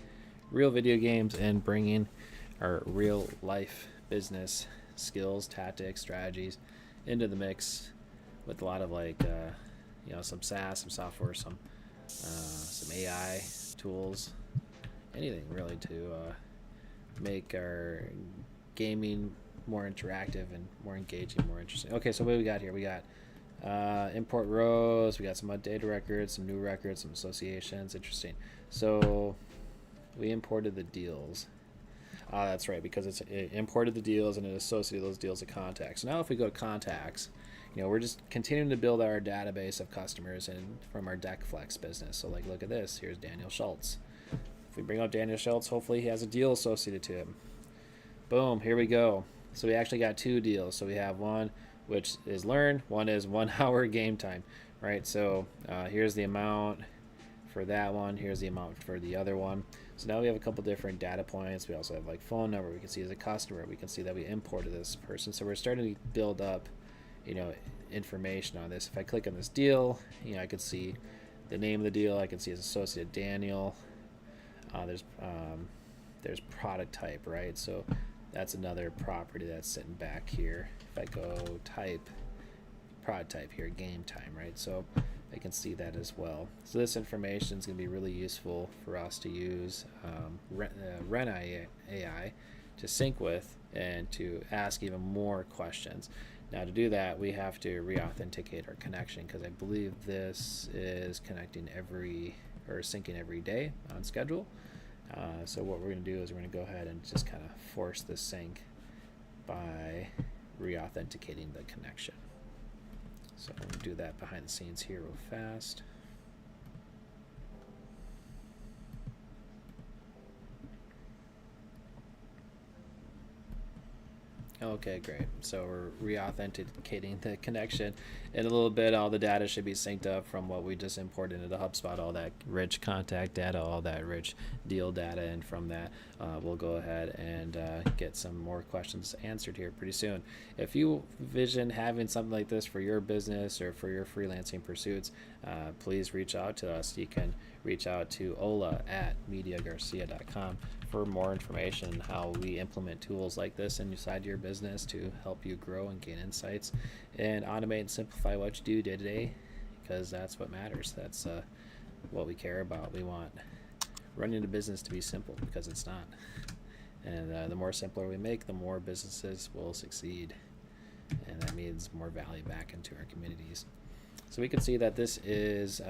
S1: real video games and bringing our real life business skills, tactics, strategies into the mix with a lot of some SaaS, some software, some AI tools, anything really to make our gaming more interactive and more engaging, more interesting. Okay, so what do we got here? We got import rows, we got some data records, some new records, some associations. Interesting. So we imported the deals. That's right, because it imported the deals and it associated those deals to contacts. So now if we go to contacts, we're just continuing to build our database of customers and from our DeckFlex business. So look at this. Here's Daniel Schultz. If we bring up Daniel Schultz, hopefully he has a deal associated to him. Boom, here we go. So we actually got 2 deals. So we have one which is learn, one is 1 hour game time, right? So here's the amount for that one, here's the amount for the other one. So now we have a couple different data points. We also have phone number. We can see as a customer, we can see that we imported this person. So we're starting to build up information on this. If I click on this deal, I can see the name of the deal. I can see his associate Daniel. There's product type, right? So that's another property that's sitting back here. If I go product type here, game time, right? So I can see that as well. So this information is going to be really useful for us to use WRENAI AI to sync with and to ask even more questions. Now to do that, we have to re-authenticate our connection, because I believe this is connecting syncing every day on schedule. So what we're going to do is we're going to go ahead and just kind of force this sync by re-authenticating the connection. So I'm going to do that behind the scenes here real fast. Okay, great. So we're re-authenticating the connection. In a little bit, all the data should be synced up from what we just imported into HubSpot, all that rich contact data, all that rich deal data, and from that, we'll go ahead and get some more questions answered here pretty soon. If you envision having something like this for your business or for your freelancing pursuits, please reach out to us. You can reach out to ola@mediagarcia.com for more information on how we implement tools like this inside your business to help you grow and gain insights and automate and simplify what you do day to day, because that's what matters. That's what we care about. We want running a business to be simple, because it's not. And the more simpler we make, the more businesses will succeed, and that means more value back into our communities. So we can see that this is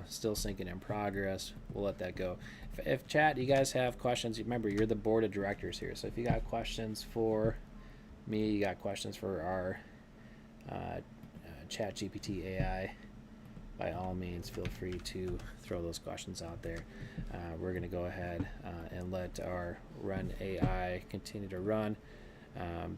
S1: still syncing in progress. We'll let that go. If chat, you guys have questions, remember, you're the board of directors here. So if you got questions for me, you got questions for our chat GPT AI, by all means, feel free to throw those questions out there. We're going to go ahead and let our Run AI continue to run.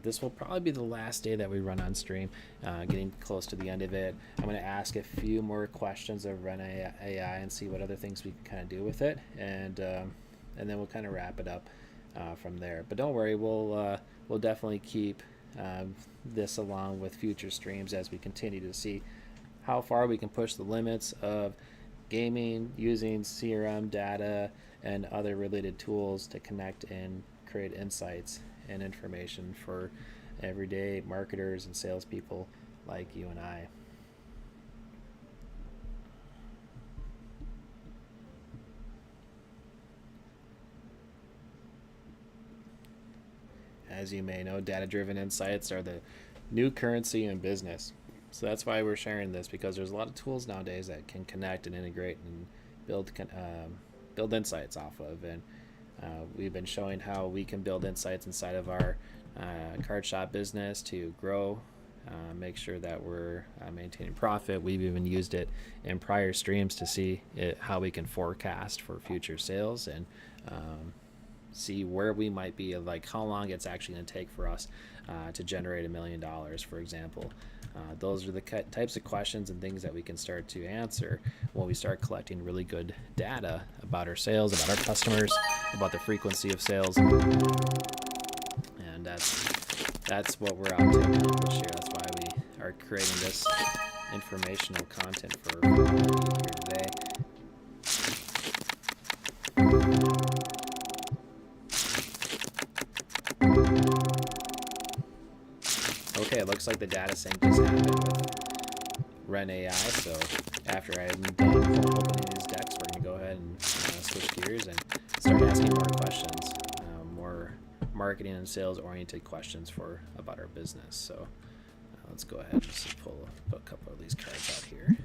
S1: This will probably be the last day that we run on stream, getting close to the end of it. I'm going to ask a few more questions of Run AI and see what other things we can kind of do with it, and then we'll kind of wrap it up from there. But don't worry, we'll definitely keep this along with future streams as we continue to see how far we can push the limits of gaming using CRM data and other related tools to connect and create insights and information for everyday marketers and salespeople like you and I. As you may know, data-driven insights are the new currency in business. So that's why we're sharing this, because there's a lot of tools nowadays that can connect and integrate and build insights off of. And we've been showing how we can build insights inside of our card shop business to grow, make sure that we're maintaining profit. We've even used it in prior streams to see how we can forecast for future sales and see where we might be, like how long it's actually going to take for us to generate $1 million, for example. Those are the types of questions and things that we can start to answer when we start collecting really good data about our sales, about our customers, about the frequency of sales. And that's what we're out to this year. That's why we are creating this informational content for here today. Okay, it looks like the data sync just happened with WRENAI. So after I'm done opening these decks, we're going to go ahead and switch gears and start asking more questions, more marketing and sales oriented questions about our business. So let's go ahead and just put a couple of these cards out here.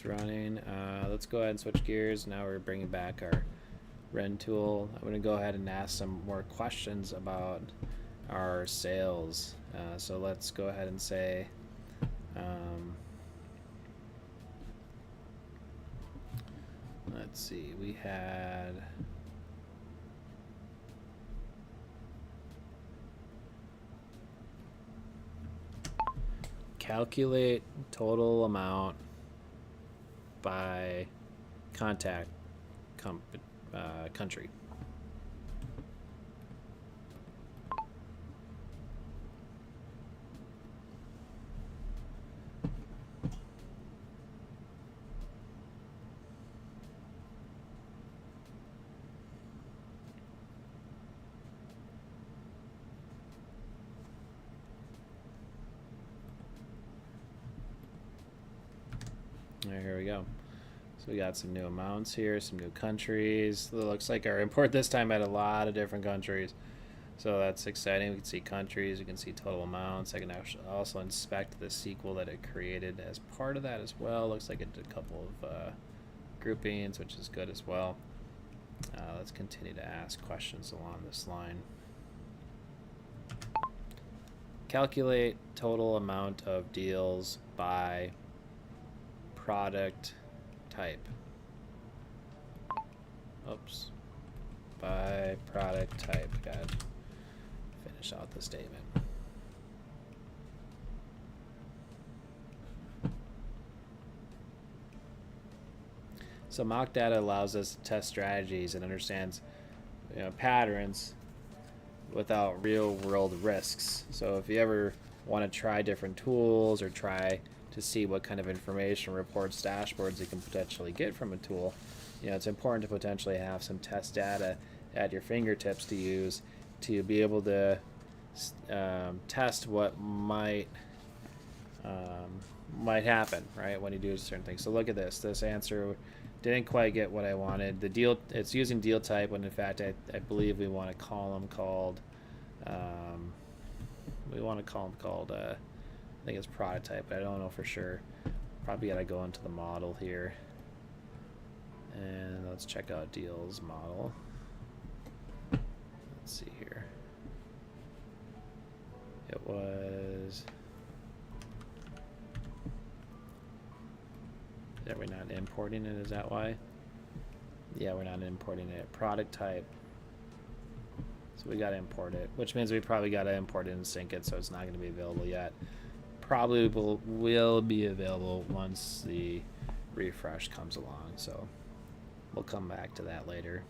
S1: Running. Let's go ahead and switch gears. Now we're bringing back our Ren tool. I'm going to go ahead and ask some more questions about our sales. So let's go ahead and say, let's see, we had calculate total amount by contact country. All right, here we go. So we got some new amounts here, some new countries. It looks like our import this time had a lot of different countries. So that's exciting. We can see countries, we can see total amounts. I can also inspect the SQL that it created as part of that as well. Looks like it did a couple of groupings, which is good as well. Let's continue to ask questions along this line. Calculate total amount of deals by product type. Oops. By product type. Got to finish out the statement. So mock data allows us to test strategies and understands, patterns without real world risks. So if you ever want to try different tools or try to see what kind of information, reports, dashboards you can potentially get from a tool, it's important to potentially have some test data at your fingertips to use to be able to test what might happen, right, when you do certain things. So look at this. This answer didn't quite get what I wanted. The deal, it's using deal type when in fact I believe we want a column called I think it's product type, but I don't know for sure. Probably got to go into the model here. And let's check out deals model. Let's see here. It was... Are we not importing it? Is that why? Yeah, we're not importing it. Product type. So we got to import it, which means we probably got to import it and sync it, so it's not going to be available yet. Probably will be available once the refresh comes along, so we'll come back to that later.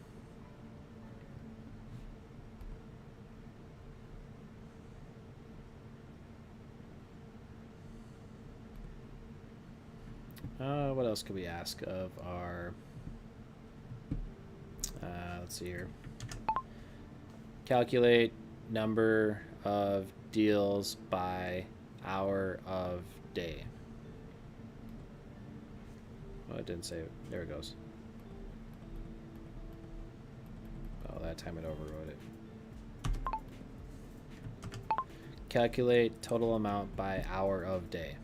S1: What else could we ask of our let's see here. Calculate number of deals by hour of day. Oh, it didn't say it. There it goes. Oh, that time it overrode it. Calculate total amount by hour of day.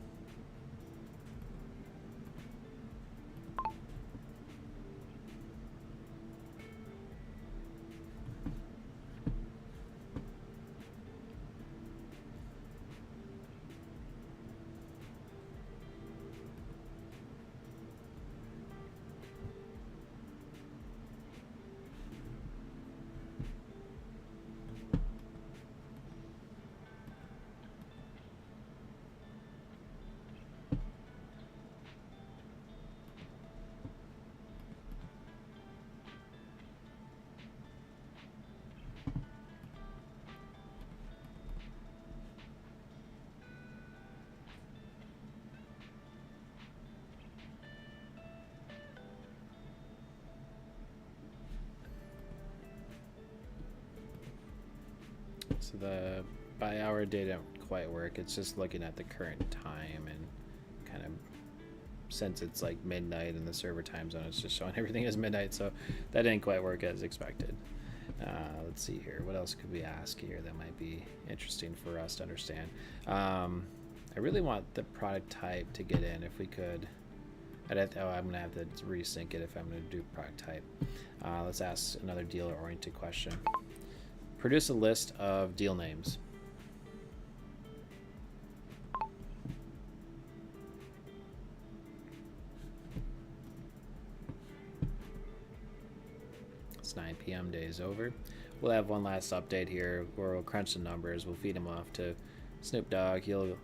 S1: So the by hour didn't quite work. It's just looking at the current time and kind of, since it's like midnight in the server time zone, it's just showing everything as midnight. So that didn't quite work as expected. Let's see here. What else could we ask here that might be interesting for us to understand? I really want the product type to get in if we could. I'm going to have to resync it if I'm going to do product type. Let's ask another dealer-oriented question. Produce a list of deal names. It's 9 p.m. Day is over. We'll have one last update here where we'll crunch the numbers. We'll feed them off to Snoop Dogg. He'll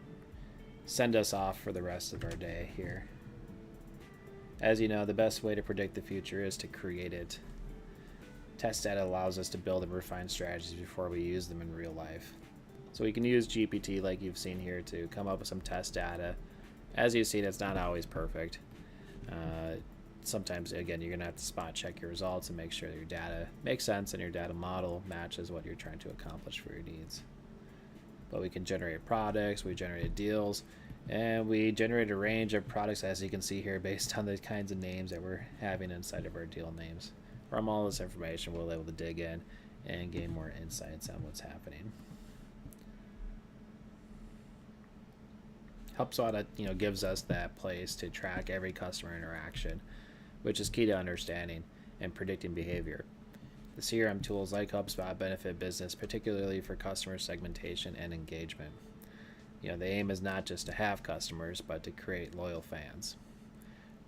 S1: send us off for the rest of our day here. As you know, the best way to predict the future is to create it. Test data allows us to build and refine strategies before we use them in real life. So we can use GPT like you've seen here to come up with some test data. As you've seen, it's not always perfect. Sometimes, again, you're going to have to spot check your results and make sure that your data makes sense and your data model matches what you're trying to accomplish for your needs. But we can generate products, we generate deals, and we generate a range of products, as you can see here, based on the kinds of names that we're having inside of our deal names. From all this information, we'll be able to dig in and gain more insights on what's happening. HubSpot, gives us that place to track every customer interaction, which is key to understanding and predicting behavior. The CRM tools like HubSpot benefit business, particularly for customer segmentation and engagement. The aim is not just to have customers, but to create loyal fans.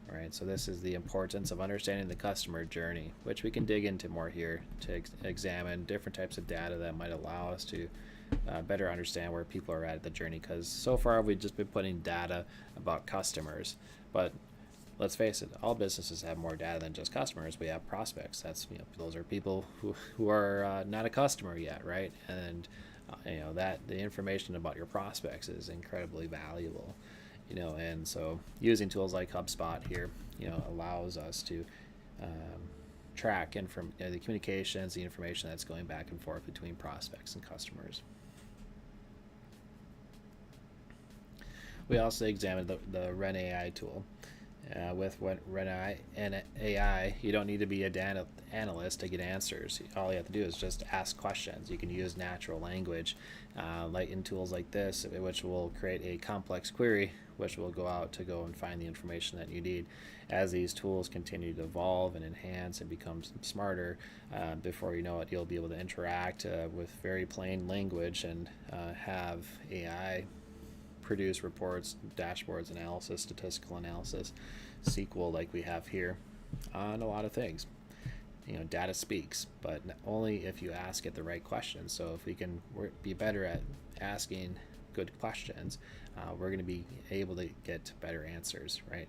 S1: All right, so this is the importance of understanding the customer journey, which we can dig into more here to examine different types of data that might allow us to better understand where people are at the journey. Because so far we've just been putting data about customers, but let's face it, all businesses have more data than just customers. We have prospects. That's those are people who are not a customer yet, right? And that the information about your prospects is incredibly valuable. And so using tools like HubSpot here, allows us to track the communications, the information that's going back and forth between prospects and customers. We also examined the WRENAI tool. With WRENAI and AI, you don't need to be a data analyst to get answers. All you have to do is just ask questions. You can use natural language, like in tools like this, which will create a complex query, which will go and find the information that you need. As these tools continue to evolve and enhance and become smarter, before you know it, you'll be able to interact with very plain language and have AI produce reports, dashboards, analysis, statistical analysis, SQL like we have here on a lot of things. Data speaks, but only if you ask it the right questions. So if we can be better at asking good questions, we're going to be able to get better answers, right?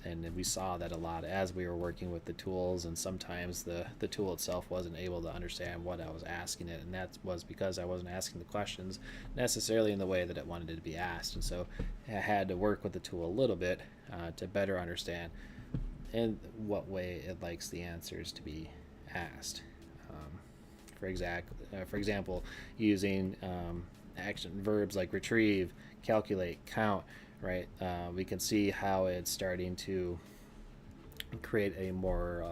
S1: And we saw that a lot as we were working with the tools, and sometimes the tool itself wasn't able to understand what I was asking it, and that was because I wasn't asking the questions necessarily in the way that it wanted it to be asked. And so I had to work with the tool a little bit to better understand in what way it likes the answers to be asked. For example, using action verbs like retrieve, calculate, count, right? We can see how it's starting to create a more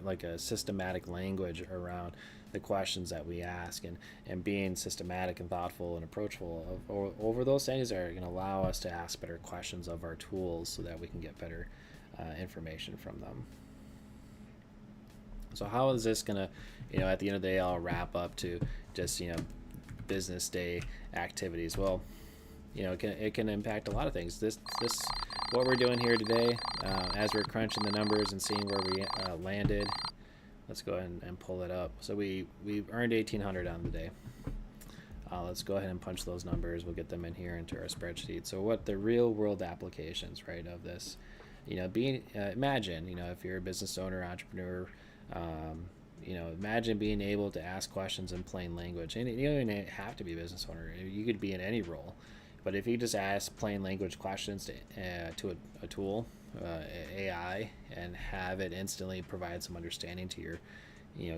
S1: like a systematic language around the questions that we ask, and being systematic and thoughtful and approachable over those things are going to allow us to ask better questions of our tools so that we can get better information from them. So how is this going to, at the end of the day, I'll wrap up to just, business day activities? Well, it can impact a lot of things. This what we're doing here today, as we're crunching the numbers and seeing where we landed. Let's go ahead and pull it up. So we earned 1,800 on the day. Let's go ahead and punch those numbers. We'll get them in here into our spreadsheet. So what the real world applications, right, of this, imagine, if you're a business owner, entrepreneur, imagine being able to ask questions in plain language. And you don't even have to be a business owner. You could be in any role. But if you just ask plain language questions to a tool, AI, and have it instantly provide some understanding to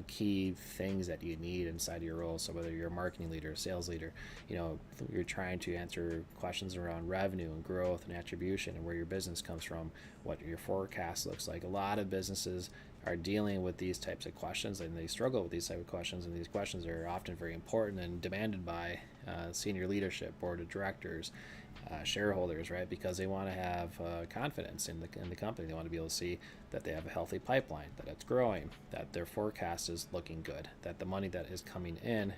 S1: key things that you need inside your role. So whether you're a marketing leader, a sales leader, you're trying to answer questions around revenue and growth and attribution and where your business comes from, what your forecast looks like. A lot of businesses are dealing with these types of questions, and they struggle with these type of questions, and these questions are often very important and demanded by senior leadership, board of directors, shareholders, right? Because they want to have confidence in the company. They want to be able to see that they have a healthy pipeline, that it's growing, that their forecast is looking good, that the money that is coming in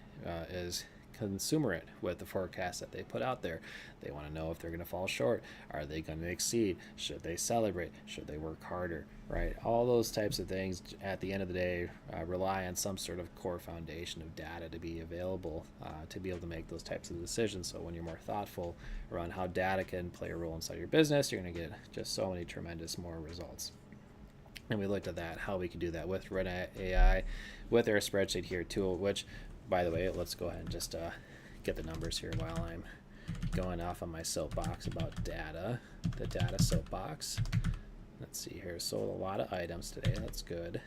S1: is consumerate with the forecast that they put out there. They want to know if they're going to fall short. Are they going to exceed? Should they celebrate? Should they work harder? Right? All those types of things at the end of the day rely on some sort of core foundation of data to be available to be able to make those types of decisions. So when you're more thoughtful around how data can play a role inside your business, you're going to get just so many tremendous more results. And we looked at that, how we could do that with WRENAI, with our spreadsheet here tool, which, by the way, let's go ahead and just get the numbers here while I'm going off on my soapbox about data, the data soapbox. Let's see here, sold a lot of items today, that's good.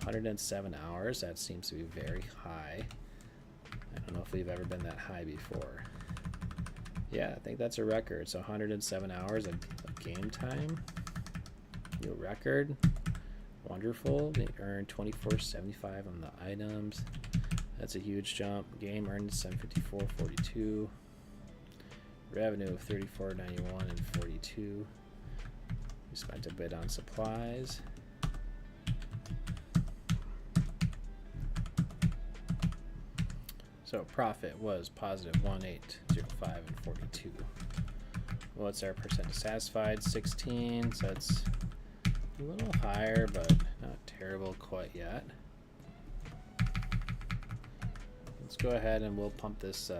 S1: 107 hours, that seems to be very high. I don't know if we've ever been that high before. Yeah, I think that's a record, so 107 hours of game time. New record, wonderful. We earned $24.75 on the items. That's a huge jump. Game earned $754.42. Revenue of $34.91 and 42. We spent a bit on supplies. So profit was positive 1805 and 42. What's our percent satisfied? 16. So that's a little higher, but not terrible quite yet. Let's go ahead and we'll pump this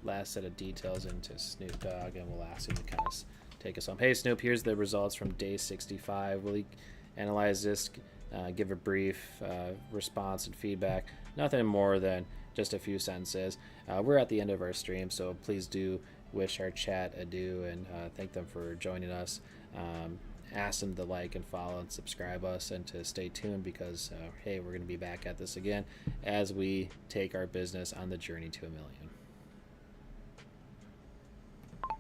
S1: last set of details into Snoop Dogg, and we'll ask him to kind of take us home. Hey Snoop, here's the results from day 65. Will you analyze this, give a brief response and feedback? Nothing more than just a few sentences. We're at the end of our stream, so please do wish our chat adieu and thank them for joining us. Ask them to like and follow and subscribe us and to stay tuned because, hey, we're going to be back at this again as we take our business on the journey to $1 million. All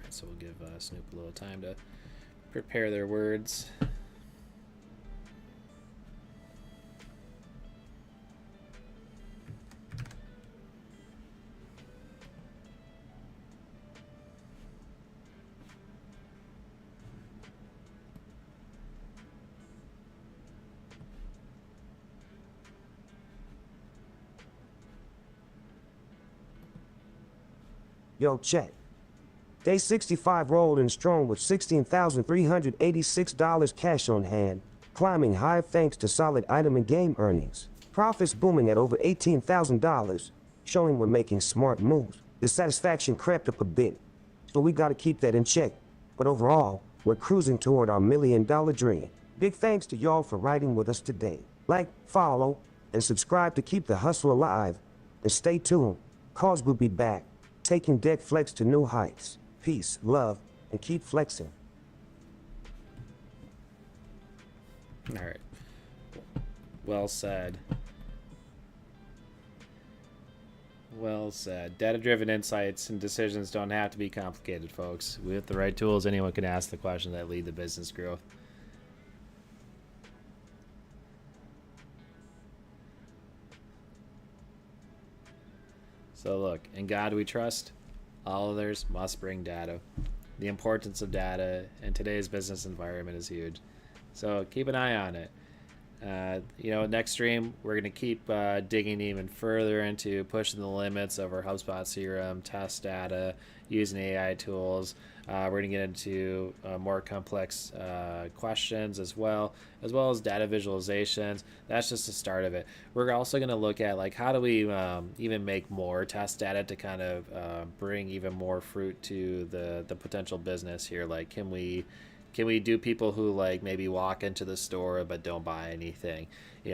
S1: right, so we'll give Snoop a little time to prepare their words.
S2: Yo, check. Day 65 rolled in strong with $16,386 cash on hand, climbing high thanks to solid item and game earnings. Profits booming at over $18,000, showing we're making smart moves. Dissatisfaction crept up a bit, so we gotta keep that in check. But overall, we're cruising toward our $1 million dream. Big thanks to y'all for riding with us today. Like, follow, and subscribe to keep the hustle alive. And stay tuned, cause we'll be back, taking Deck Flex to new heights. Peace, love, and keep flexing.
S1: All right. Well said. Well said. Data-driven insights and decisions don't have to be complicated, folks. With the right tools, anyone can ask the questions that lead to business growth. So look, in God we trust. All others must bring data. The importance of data in today's business environment is huge. So keep an eye on it. Next stream, we're going to keep digging even further into pushing the limits of our HubSpot CRM, test data, using AI tools. We're going to get into more complex questions as well as data visualizations. That's just the start of it. We're also going to look at how do we even make more test data to kind of bring even more fruit to the potential business here. Can we Can we do people who like maybe walk into the store but don't buy anything?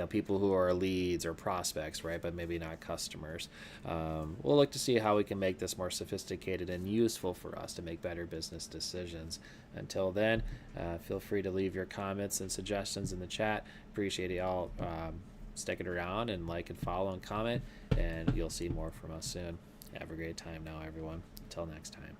S1: People who are leads or prospects, right, but maybe not customers. We'll look to see how we can make this more sophisticated and useful for us to make better business decisions. Until then, feel free to leave your comments and suggestions in the chat. Appreciate you all sticking around, and like and follow and comment, and you'll see more from us soon. Have a great time now, everyone. Until next time.